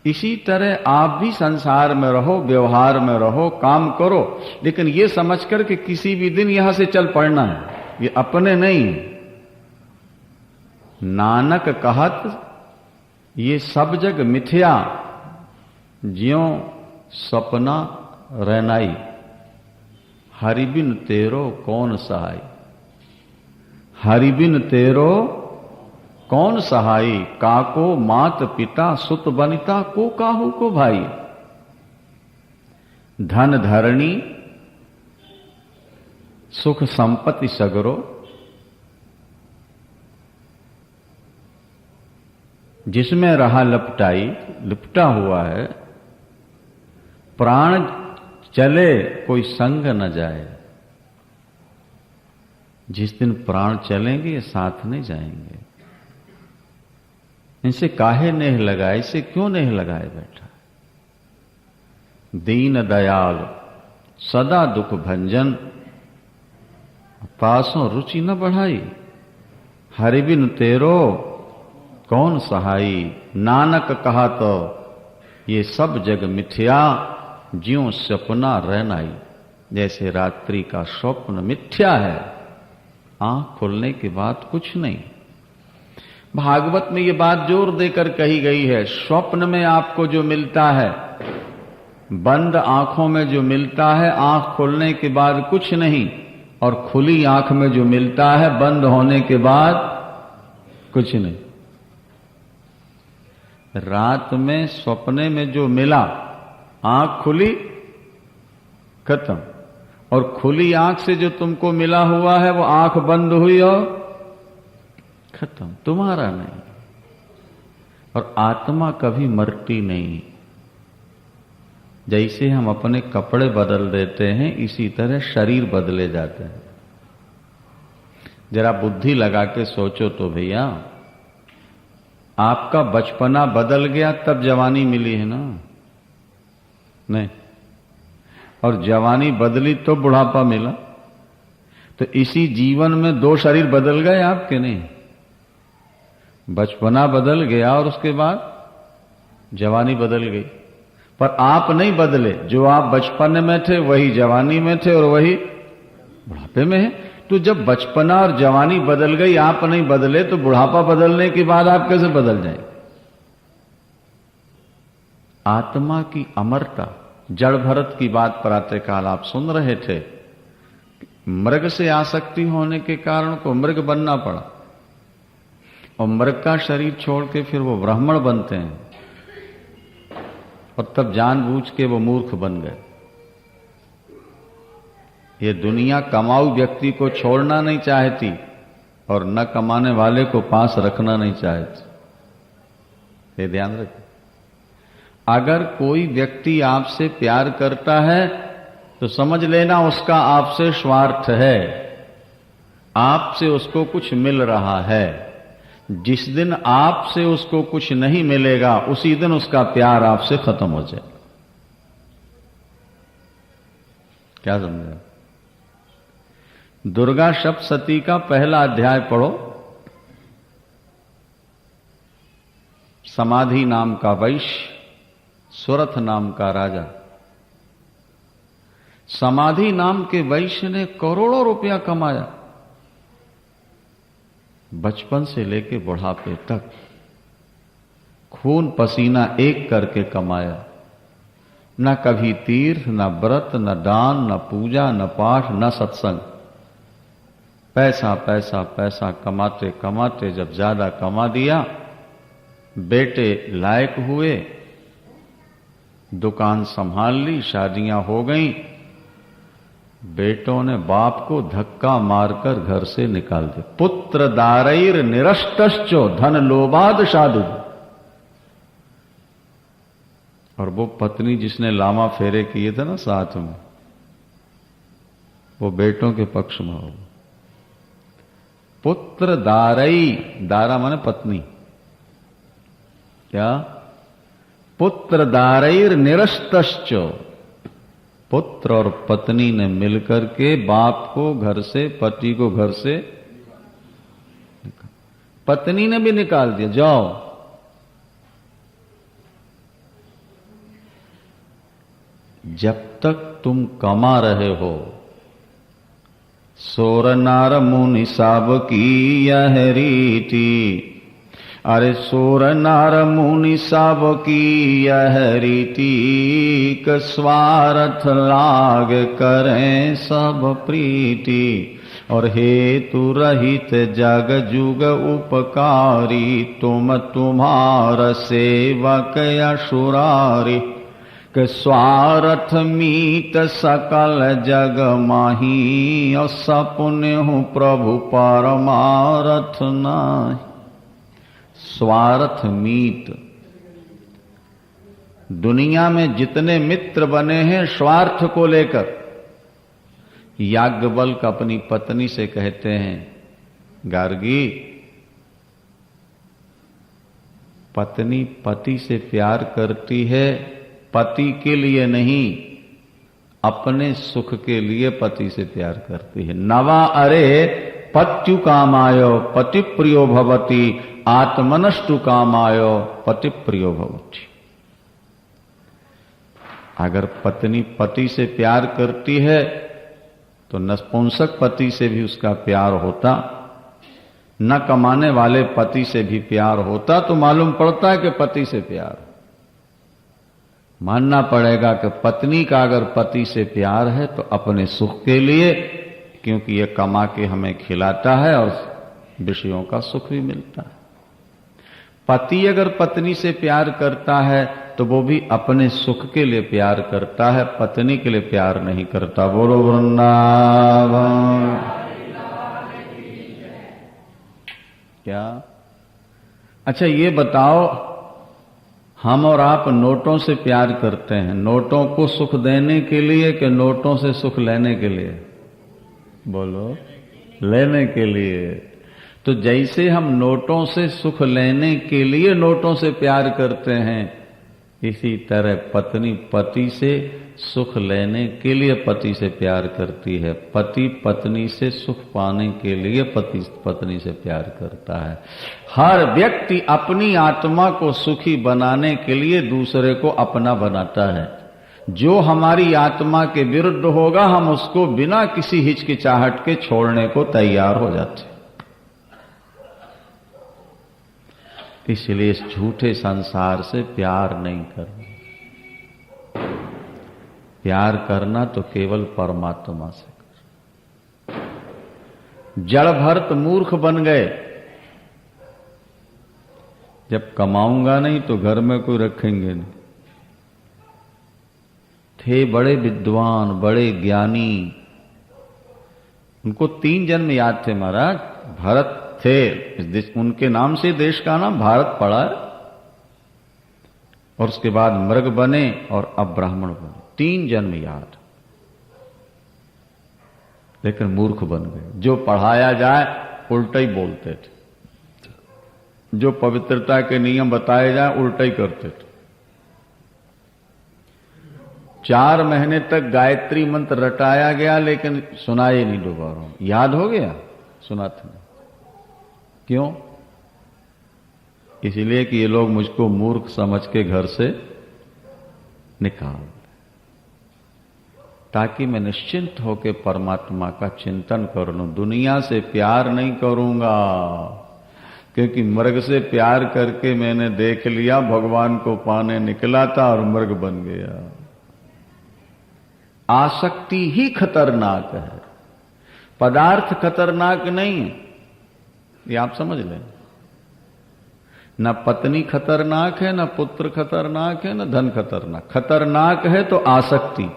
इसी तरह आप भी संसार में रहो, व्यवहार में रहो, काम करो, लेकिन ये समझकर कि किसी भी दिन यहां से चल पड़ना है, ये अपने नहीं है। नानक कहत ये सब जग मिथ्या, ज्यों सपना रहनाई, हरि बिन तेरो कौन सहाय। हरि बिन तेरो कौन सहाई, काको मात पिता सुत बनिता, को काहू को भाई। धन धरणी सुख संपत्ति सगरो, जिसमें रहा लपटाई, लिपटा हुआ है। प्राण चले कोई संग न जाए। जिस दिन प्राण चलेंगे ये साथ नहीं जाएंगे। इनसे काहे नेह लगाए, इसे क्यों नेह लगाए बैठा। दीन दयाल सदा दुख भंजन, पासों रुचि न बढ़ाई। हरि बिन तेरो कौन सहाई, नानक कहा तो ये सब जग मिथ्या, ज्यों सपना रहनाई। जैसे रात्रि का स्वप्न मिथ्या है, आंख खुलने के बाद कुछ नहीं। भागवत में ये बात जोर देकर कही गई है, स्वप्न में आपको जो मिलता है, बंद आंखों में जो मिलता है, आंख खुलने के बाद कुछ नहीं, और खुली आंख में जो मिलता है, बंद होने के बाद कुछ नहीं। रात में सपने में जो मिला, आंख खुली खत्म, और खुली आंख से जो तुमको मिला हुआ है वो आंख बंद हुई और खत्म, तुम्हारा नहीं। और आत्मा कभी मरती नहीं। जैसे हम अपने कपड़े बदल देते हैं, इसी तरह शरीर बदले जाते हैं। जरा बुद्धि लगा के सोचो तो भैया, आपका बचपना बदल गया तब जवानी मिली है ना? नहीं। और जवानी बदली तो बुढ़ापा मिला। तो इसी जीवन में दो शरीर बदल गए आपके? नहीं। बचपना बदल गया और उसके बाद जवानी बदल गई, पर आप नहीं बदले। जो आप बचपन में थे वही जवानी में थे और वही बुढ़ापे में है। तो जब बचपना और जवानी बदल गई, आप नहीं बदले, तो बुढ़ापा बदलने के बाद आप कैसे बदल जाए? आत्मा की अमरता। जड़ भरत की बात प्रातःकाल आप सुन रहे थे। मृग से आसक्ति होने के कारण को मृग बनना पड़ा, और मृग का शरीर छोड़ के फिर वो ब्राह्मण बनते हैं, और तब जानबूझ के वो मूर्ख बन गए। ये दुनिया कमाऊ व्यक्ति को छोड़ना नहीं चाहती और न कमाने वाले को पास रखना नहीं चाहती। ये ध्यान रखें। अगर कोई व्यक्ति आपसे प्यार करता है तो समझ लेना उसका आपसे स्वार्थ है, आपसे उसको कुछ मिल रहा है। जिस दिन आपसे उसको कुछ नहीं मिलेगा उसी दिन उसका प्यार आपसे खत्म हो जाए। क्या समझे? दुर्गा सप्तशती का पहला अध्याय पढ़ो। समाधि नाम का वैश्य, सुरथ नाम का राजा। समाधि नाम के वैश्य ने करोड़ों रुपया कमाया, बचपन से लेके बुढ़ापे तक खून पसीना एक करके कमाया। न कभी तीर्थ, न व्रत, न दान, न पूजा, न पाठ, न सत्संग। पैसा पैसा पैसा कमाते कमाते जब ज्यादा कमा दिया, बेटे लायक हुए, दुकान संभाल ली, शादियां हो गईं। बेटों ने बाप को धक्का मारकर घर से निकाल दिया। पुत्र दारैर निरष्टश्चो धन लोभाद साधु। और वो पत्नी जिसने लामा फेरे किए थे ना साथ में, वो बेटों के पक्ष में हो। पुत्र दारई, दारा माने पत्नी, क्या? पुत्र दारैर निरस्तश्चो, पुत्र और पत्नी ने मिलकर के बाप को घर से, पति को घर से, पत्नी ने भी निकाल दिया, जाओ। जब तक तुम कमा रहे हो, सोर नार मुनि साब की यह रीति। अरे सोर नार मुनि साब की यह रीति, क स्वार्थ लाग करें सब प्रीति। और हेतु रहित जग जुग उपकारी, तुम तुम्हार सेवक असुरारी। कि स्वार्थ मीत सकल जग माही, और सपुने हूं प्रभु परमारथ नाही। स्वार्थ मीत, दुनिया में जितने मित्र बने हैं स्वार्थ को लेकर। याज्ञवल्क्य अपनी पत्नी से कहते हैं, गार्गी, पत्नी पति से प्यार करती है, पति के लिए नहीं, अपने सुख के लिए पति से प्यार करती है। नवा अरे पत्यु कामायो पति प्रियो भवति, आत्मनष्टु कामायो पति प्रियो भवति। अगर पत्नी पति से प्यार करती है तो नपुंसक पति से भी उसका प्यार होता, न कमाने वाले पति से भी प्यार होता, तो मालूम पड़ता है कि पति से प्यार। मानना पड़ेगा कि पत्नी का अगर पति से प्यार है तो अपने सुख के लिए, क्योंकि यह कमा के हमें खिलाता है और विषयों का सुख भी मिलता है। पति अगर पत्नी से प्यार करता है तो वो भी अपने सुख के लिए प्यार करता है, पत्नी के लिए प्यार नहीं करता। बोलो वृंदावन। क्या? अच्छा ये बताओ, हम और आप नोटों से प्यार करते हैं, नोटों को सुख देने के लिए कि नोटों से सुख लेने के लिए? बोलो, लेने के लिए। तो जैसे हम नोटों से सुख लेने के लिए नोटों से प्यार करते हैं, इसी तरह पत्नी पति से सुख लेने के लिए पति से प्यार करती है, पति पत्नी से सुख पाने के लिए पति पत्नी से प्यार करता है। हर व्यक्ति अपनी आत्मा को सुखी बनाने के लिए दूसरे को अपना बनाता है। जो हमारी आत्मा के विरुद्ध होगा हम उसको बिना किसी हिचकिचाहट के छोड़ने को तैयार हो जाते। इसलिए इस झूठे संसार से प्यार नहीं करना। प्यार करना तो केवल परमात्मा से कर। जड़ भरत मूर्ख बन गए, जब कमाऊंगा नहीं तो घर में कोई रखेंगे नहीं। थे बड़े विद्वान, बड़े ज्ञानी, उनको 3 जन्म याद थे महाराज। भरत थे, उनके नाम से देश का नाम भारत पड़ा है, और उसके बाद मृग बने और अब ब्राह्मण बने। 3 जन्म याद, लेकिन मूर्ख बन गए। जो पढ़ाया जाए उल्टा ही बोलते थे। जो पवित्रता के नियम बताए जाए उल्टा ही करते थे। 4 महीने तक गायत्री मंत्र रटाया गया, लेकिन सुनाए नहीं दोबारा। याद हो गया, सुनाते नहीं। क्यों? इसलिए कि ये लोग मुझको मूर्ख समझ के घर से निकाल, ताकि मैं निश्चिंत होकर परमात्मा का चिंतन कर लूं। दुनिया से प्यार नहीं करूंगा, क्योंकि मृग से प्यार करके मैंने देख लिया, भगवान को पाने निकला था और मृग बन गया। आसक्ति ही खतरनाक है, पदार्थ खतरनाक नहीं है, ये आप समझ लें। न पत्नी खतरनाक है, न पुत्र खतरनाक है, न धन खतरनाक। खतरनाक है तो आसक्ति,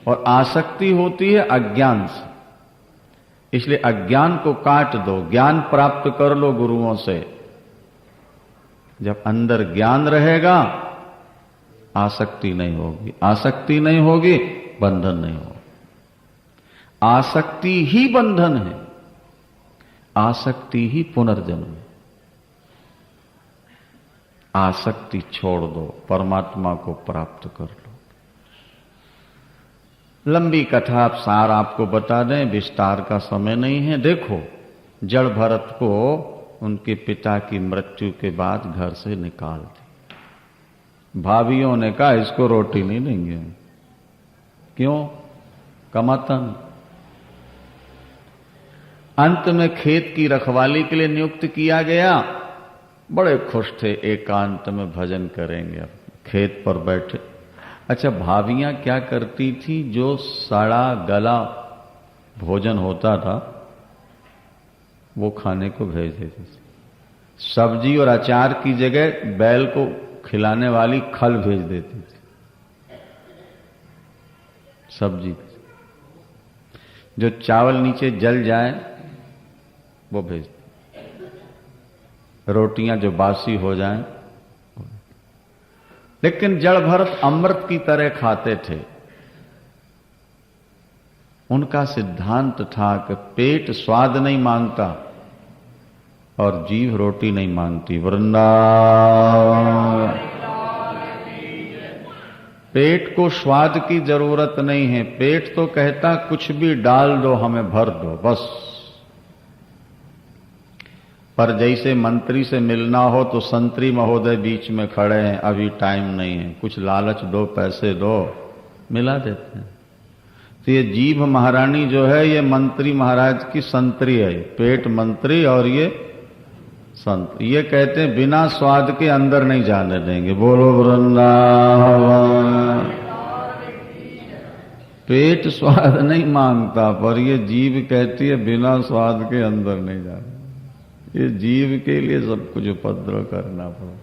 और आसक्ति होती है अज्ञान से। इसलिए अज्ञान को काट दो, ज्ञान प्राप्त कर लो गुरुओं से। जब अंदर ज्ञान रहेगा, आसक्ति नहीं होगी। आसक्ति नहीं होगी, बंधन नहीं होगा। आसक्ति ही बंधन है, आसक्ति ही पुनर्जन्म है। आसक्ति छोड़ दो, परमात्मा को प्राप्त कर लो। लंबी कथा सार आपको बता दें, विस्तार का समय नहीं है। देखो, जड़ भरत को उनके पिता की मृत्यु के बाद घर से निकाल दी। भाभियों ने कहा इसको रोटी नहीं देंगे। क्यों? कमाता नहीं। अंत में खेत की रखवाली के लिए नियुक्त किया गया। बड़े खुश थे, एकांत में भजन करेंगे, खेत पर बैठे। अच्छा, भाभियां क्या करती थी? जो सड़ा गला भोजन होता था वो खाने को भेज देती थी। सब्जी और अचार की जगह बैल को खिलाने वाली खल भेज देती थी। सब्जी, जो चावल नीचे जल जाए वो भेज, रोटियां जो बासी हो जाएं। लेकिन जड़ भरत अमृत की तरह खाते थे। उनका सिद्धांत था कि पेट स्वाद नहीं मांगता और जीभ रोटी नहीं मांगती। वृंदावन। पेट को स्वाद की जरूरत नहीं है, पेट तो कहता कुछ भी डाल दो, हमें भर दो, बस। पर जैसे मंत्री से मिलना हो तो संतरी महोदय बीच में खड़े हैं, अभी टाइम नहीं है, कुछ लालच दो, पैसे दो, मिला देते हैं। तो ये जीभ महारानी जो है, ये मंत्री महाराज की संतरी है। पेट मंत्री और ये संत। ये कहते हैं बिना स्वाद के अंदर नहीं जाने देंगे। बोलो वृंदावन। पेट स्वाद नहीं मांगता, पर ये जीभ कहती है बिना स्वाद के अंदर नहीं जाने। ये जीव के लिए सब कुछ उपद्रव करना पड़ा।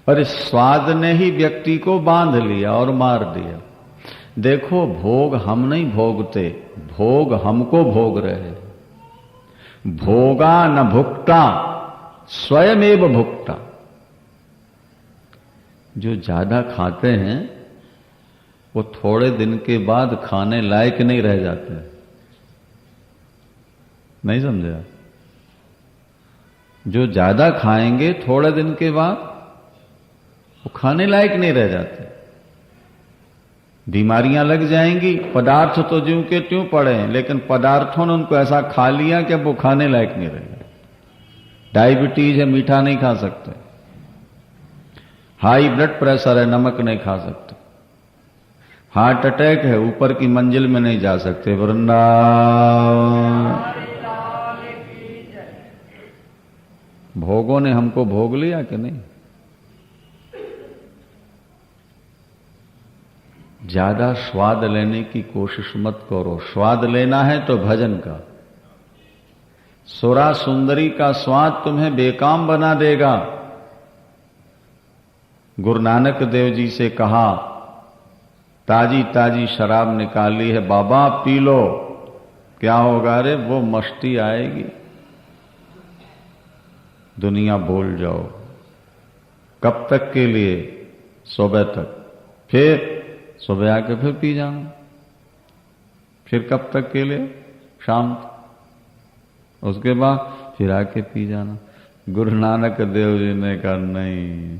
और इस स्वाद ने ही व्यक्ति को बांध लिया और मार दिया। देखो, भोग हम नहीं भोगते, भोग हमको भोग रहे। भोगा न भुक्ता, स्वयमेव भुक्ता। जो ज्यादा खाते हैं वो थोड़े दिन के बाद खाने लायक नहीं रह जाते। नहीं समझा? जो ज्यादा खाएंगे थोड़े दिन के बाद वो खाने लायक नहीं रह जाते। बीमारियां लग जाएंगी। पदार्थ तो ज्यों के त्यों पड़े हैं, लेकिन पदार्थों ने उनको ऐसा खा लिया कि अब वो खाने लायक नहीं रहे। डायबिटीज है, मीठा नहीं खा सकते। हाई ब्लड प्रेशर है, नमक नहीं खा सकते। हार्ट अटैक है, ऊपर की मंजिल में नहीं जा सकते। वृंदावन। भोगों ने हमको भोग लिया कि नहीं? ज्यादा स्वाद लेने की कोशिश मत करो। स्वाद लेना है तो भजन का। सुरा सुंदरी का स्वाद तुम्हें बेकाम बना देगा। गुरु नानक देव जी से कहा, ताजी ताजी शराब निकाली है बाबा, पी लो। क्या होगा रे? वो मस्ती आएगी, दुनिया भूल जाओ। कब तक के लिए? सुबह तक। फिर सुबह आके फिर पी जाना। फिर कब तक के लिए? शाम तक। उसके बाद फिर आके पी जाना। गुरु नानक देव जी ने कहा नहीं,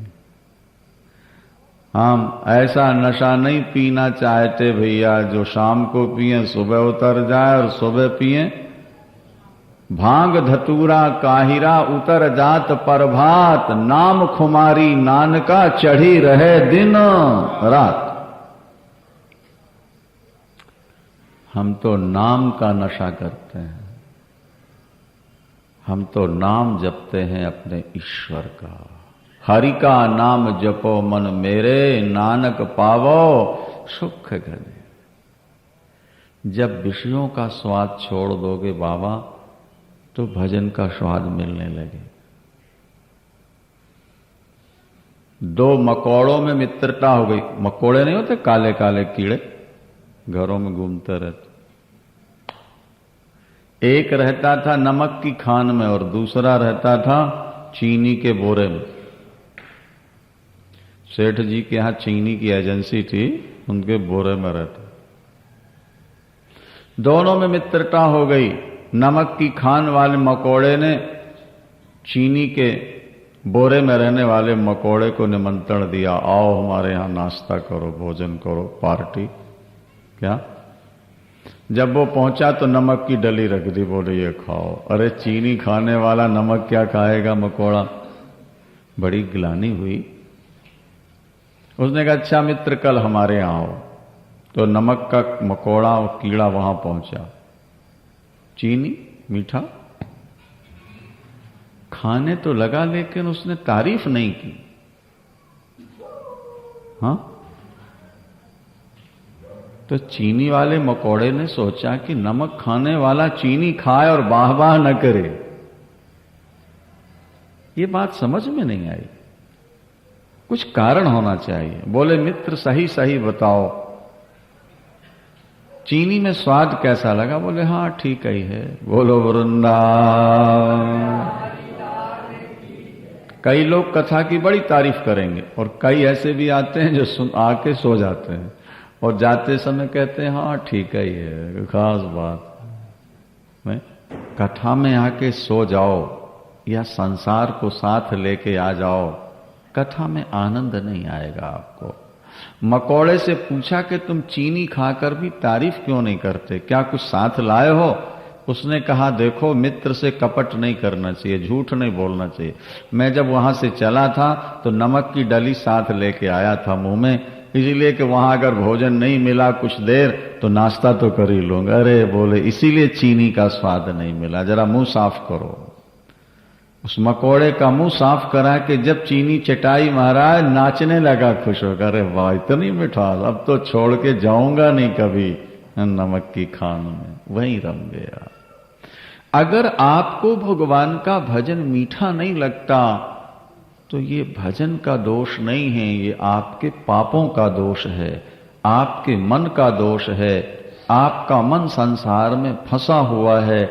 हम ऐसा नशा नहीं पीना चाहते भैया जो शाम को पिए सुबह उतर जाए और सुबह पिए भांग धतूरा काहिरा उतर जात प्रभात, नाम खुमारी नानका चढ़ी रहे दिन रात। हम तो नाम का नशा करते हैं, हम तो नाम जपते हैं अपने ईश्वर का। हरि का नाम जपो मन मेरे, नानक पावो सुख घरे। जब विषयों का स्वाद छोड़ दोगे बाबा तो भजन का स्वाद मिलने लगे। दो मकोड़ों में मित्रता हो गई। मकोड़े नहीं होते काले काले कीड़े, घरों में घूमते रहते। एक रहता था नमक की खान में और दूसरा रहता था चीनी के बोरे में। सेठ जी के यहां चीनी की एजेंसी थी, उनके बोरे में रहता। दोनों में मित्रता हो गई। नमक की खान वाले मकोड़े ने चीनी के बोरे में रहने वाले मकोड़े को निमंत्रण दिया, आओ हमारे यहां नाश्ता करो, भोजन करो, पार्टी। क्या? जब वो पहुंचा तो नमक की डली रख दी, बोले ये खाओ। अरे चीनी खाने वाला नमक क्या खाएगा मकोड़ा? बड़ी गिलानी हुई। उसने कहा अच्छा मित्र कल हमारे यहां आओ। तो नमक का मकोड़ा और कीड़ा वहां पहुंचा। चीनी मीठा खाने तो लगा लेकिन उसने तारीफ नहीं की। हाँ, तो चीनी वाले मकोड़े ने सोचा कि नमक खाने वाला चीनी खाए और वाह वाह न करे। ये बात समझ में नहीं आई, कुछ कारण होना चाहिए। बोले मित्र सही सही बताओ, चीनी में स्वाद कैसा लगा? बोले हाँ ठीक ही है। बोलो वृंदावन। कई लोग कथा की बड़ी तारीफ करेंगे और कई ऐसे भी आते हैं जो आके सो जाते हैं और जाते समय कहते हैं हाँ ठीक ही है, खास बात नहीं। कथा में आके सो जाओ या संसार को साथ लेके आ जाओ, कथा में आनंद नहीं आएगा आपको। मकोड़े से पूछा कि तुम चीनी खाकर भी तारीफ क्यों नहीं करते, क्या कुछ साथ लाए हो? उसने कहा देखो मित्र से कपट नहीं करना चाहिए, झूठ नहीं बोलना चाहिए। मैं जब वहां से चला था तो नमक की डली साथ लेके आया था मुंह में, इसीलिए कि वहां अगर भोजन नहीं मिला कुछ देर तो नाश्ता तो कर ही लूंगा। अरे बोले इसीलिए चीनी का स्वाद नहीं मिला, जरा मुंह साफ करो। उस मकोड़े का मुंह साफ करा कि जब चीनी चटाई महाराज नाचने लगा खुश होकर, अरे वाह इतनी मिठास, अब तो छोड़ के जाऊंगा नहीं कभी नमक की खान में, वहीं रम गया। अगर आपको भगवान का भजन मीठा नहीं लगता तो ये भजन का दोष नहीं है, ये आपके पापों का दोष है, आपके मन का दोष है। आपका मन संसार में फंसा हुआ है,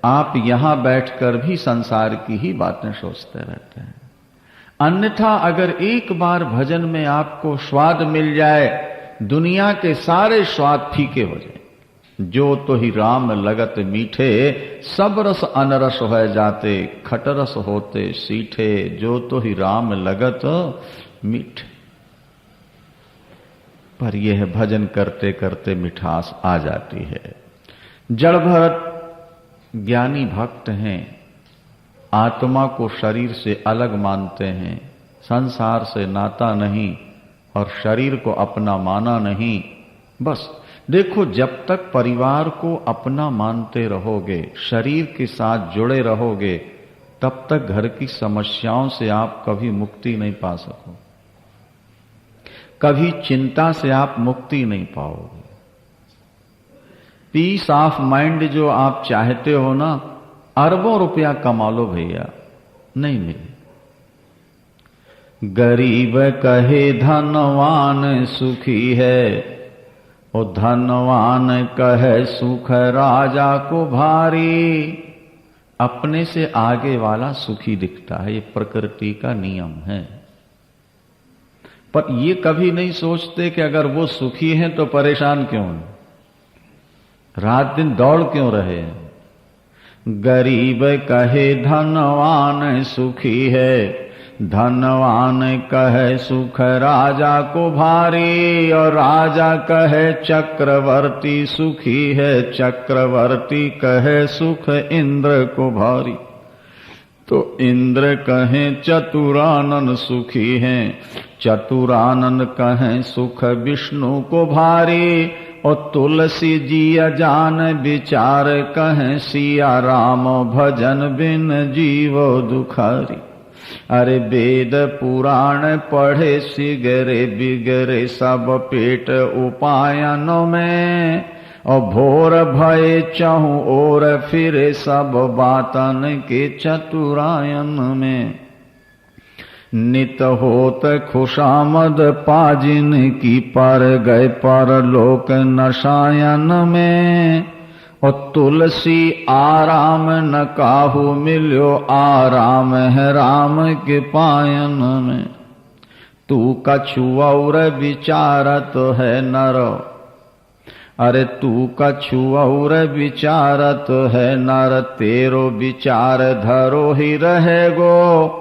आप यहां बैठकर भी संसार की ही बातें सोचते रहते हैं। अन्यथा अगर एक बार भजन में आपको स्वाद मिल जाए, दुनिया के सारे स्वाद फीके हो जाए। जो तो ही राम लगत मीठे, सब रस अनरस हो जाते, खटरस होते सीठे। जो तो ही राम लगत मीठे। पर यह भजन करते करते मिठास आ जाती है। जड़ भरत ज्ञानी भक्त हैं, आत्मा को शरीर से अलग मानते हैं, संसार से नाता नहीं और शरीर को अपना माना नहीं। बस देखो जब तक परिवार को अपना मानते रहोगे, शरीर के साथ जुड़े रहोगे, तब तक घर की समस्याओं से आप कभी मुक्ति नहीं पा सको, कभी चिंता से आप मुक्ति नहीं पाओगे। पीस ऑफ माइंड जो आप चाहते हो ना, अरबों रुपया कमा लो भैया, नहीं मिले। गरीब कहे धनवान सुखी है, और धनवान कहे सुख राजा को भारी। अपने से आगे वाला सुखी दिखता है, ये प्रकृति का नियम है। पर ये कभी नहीं सोचते कि अगर वो सुखी हैं तो परेशान क्यों हैं, रात दिन दौड़ क्यों रहे हैं। गरीब कहे धनवान सुखी है, धनवान कहे सुख राजा को भारी, और राजा कहे चक्रवर्ती सुखी है, चक्रवर्ती कहे सुख इंद्र को भारी। तो इंद्र कहें चतुरानन सुखी हैं, चतुरानन कहें सुख विष्णु को भारी, और तुलसी जी अजान विचार कहें सिया राम भजन बिन जीवो दुखारी। अरे वेद पुराण पढ़े सिगरे बिगरे सब पेट उपायनों में, और भोर भय चहु और फिरे सब बातन के चतुरायन में। नित होत खुशामद पाजिन की पर गए परलोक नशायन में, और तुलसी आराम न काहू मिल्यो आराम है राम के पायन में। तू कछु और विचारत है नर, अरे तू कछु और विचारत है नर, तेरो विचार धरो ही रहेगो।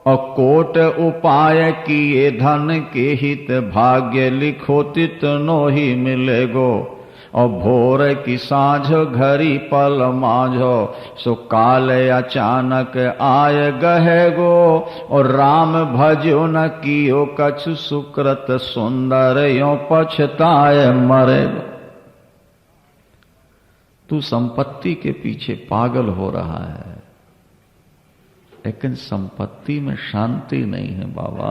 और कोट उपाय किए धन के हित, भाग्य लिखो तितनो ही मिलेगो। और भोर की साँझ घड़ी पल माझो, सो काल अचानक आय गहेगो। और राम भजो न कियो कछु सुकृत, सुंदर यो पछताए मरेगो। तू संपत्ति के पीछे पागल हो रहा है, लेकिन संपत्ति में शांति नहीं है बाबा,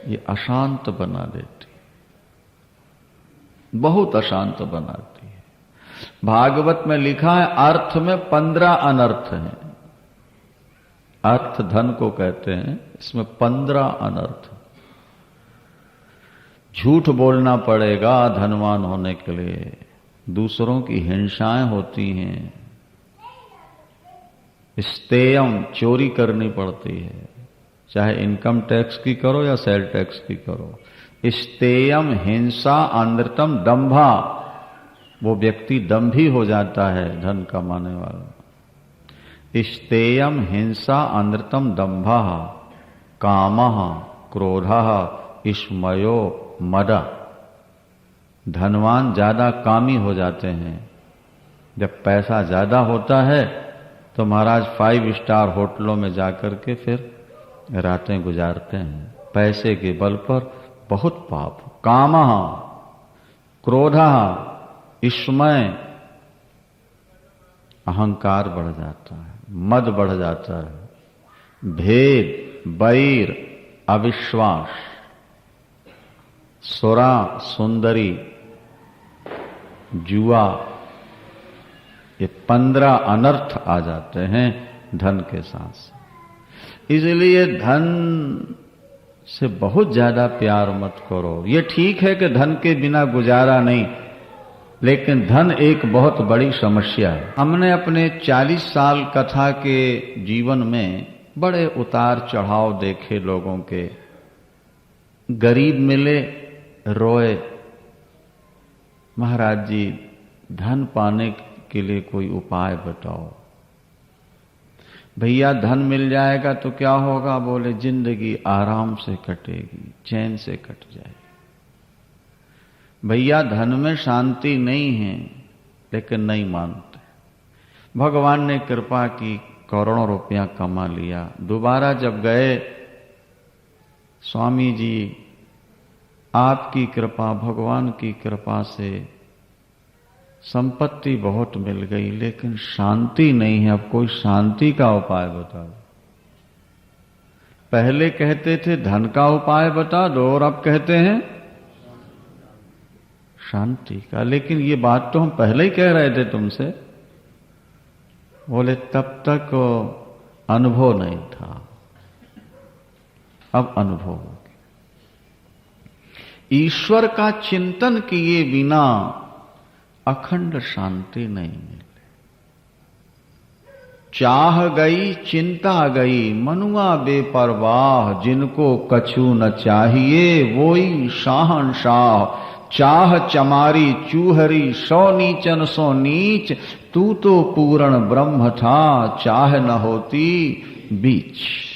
ये अशांत बना देती, बहुत अशांत बनाती है। भागवत में लिखा है अर्थ में 15 अनर्थ हैं। अर्थ धन को कहते हैं, इसमें 15 अनर्थ। झूठ बोलना पड़ेगा धनवान होने के लिए, दूसरों की हिंसाएं होती हैं, स्तेयम चोरी करनी पड़ती है, चाहे इनकम टैक्स की करो या सेल टैक्स की करो। स्तेयम हिंसा अनृतम दंभा, वो व्यक्ति दंभी हो जाता है धन कमाने वाला। स्तेयम हिंसा अनृतम दंभा, कामः क्रोधः इष्मयो मदा। धनवान ज्यादा कामी हो जाते हैं। जब पैसा ज्यादा होता है तो महाराज 5 स्टार होटलों में जाकर के फिर रातें गुजारते हैं, पैसे के बल पर। बहुत पाप। कामः क्रोधः इष्मय, अहंकार बढ़ जाता है, मद बढ़ जाता है, भेद बैर अविश्वास, सुरा सुंदरी जुआ, ये 15 अनर्थ आ जाते हैं धन के साथ। इसलिए धन से बहुत ज्यादा प्यार मत करो। ये ठीक है कि धन के बिना गुजारा नहीं, लेकिन धन एक बहुत बड़ी समस्या है। हमने अपने 40 साल कथा के जीवन में बड़े उतार चढ़ाव देखे लोगों के। गरीब मिले रोए, महाराज जी धन पाने के लिए कोई उपाय बताओ। भैया धन मिल जाएगा तो क्या होगा? बोले जिंदगी आराम से कटेगी, चैन से कट जाएगी। भैया धन में शांति नहीं है, लेकिन नहीं मानते। भगवान ने कृपा की, करोड़ों रुपया कमा लिया। दोबारा जब गए, स्वामी जी आपकी कृपा, भगवान की कृपा से संपत्ति बहुत मिल गई, लेकिन शांति नहीं है। अब कोई शांति का उपाय बता दो। पहले कहते थे धन का उपाय बता दो, और अब कहते हैं शांति का। लेकिन ये बात तो हम पहले ही कह रहे थे तुमसे। बोले तब तक अनुभव नहीं था, अब अनुभव हो गया। ईश्वर का चिंतन किए बिना अखंड शांति नहीं मिले। चाह गई चिंता गई, मनुआ बेपरवाह, जिनको कछु न चाहिए वोई शाहनशाह। चाह चमारी चूहरी, सो नीचन सो नीच, तू तो पूर्ण ब्रह्म था, चाह न होती बीच।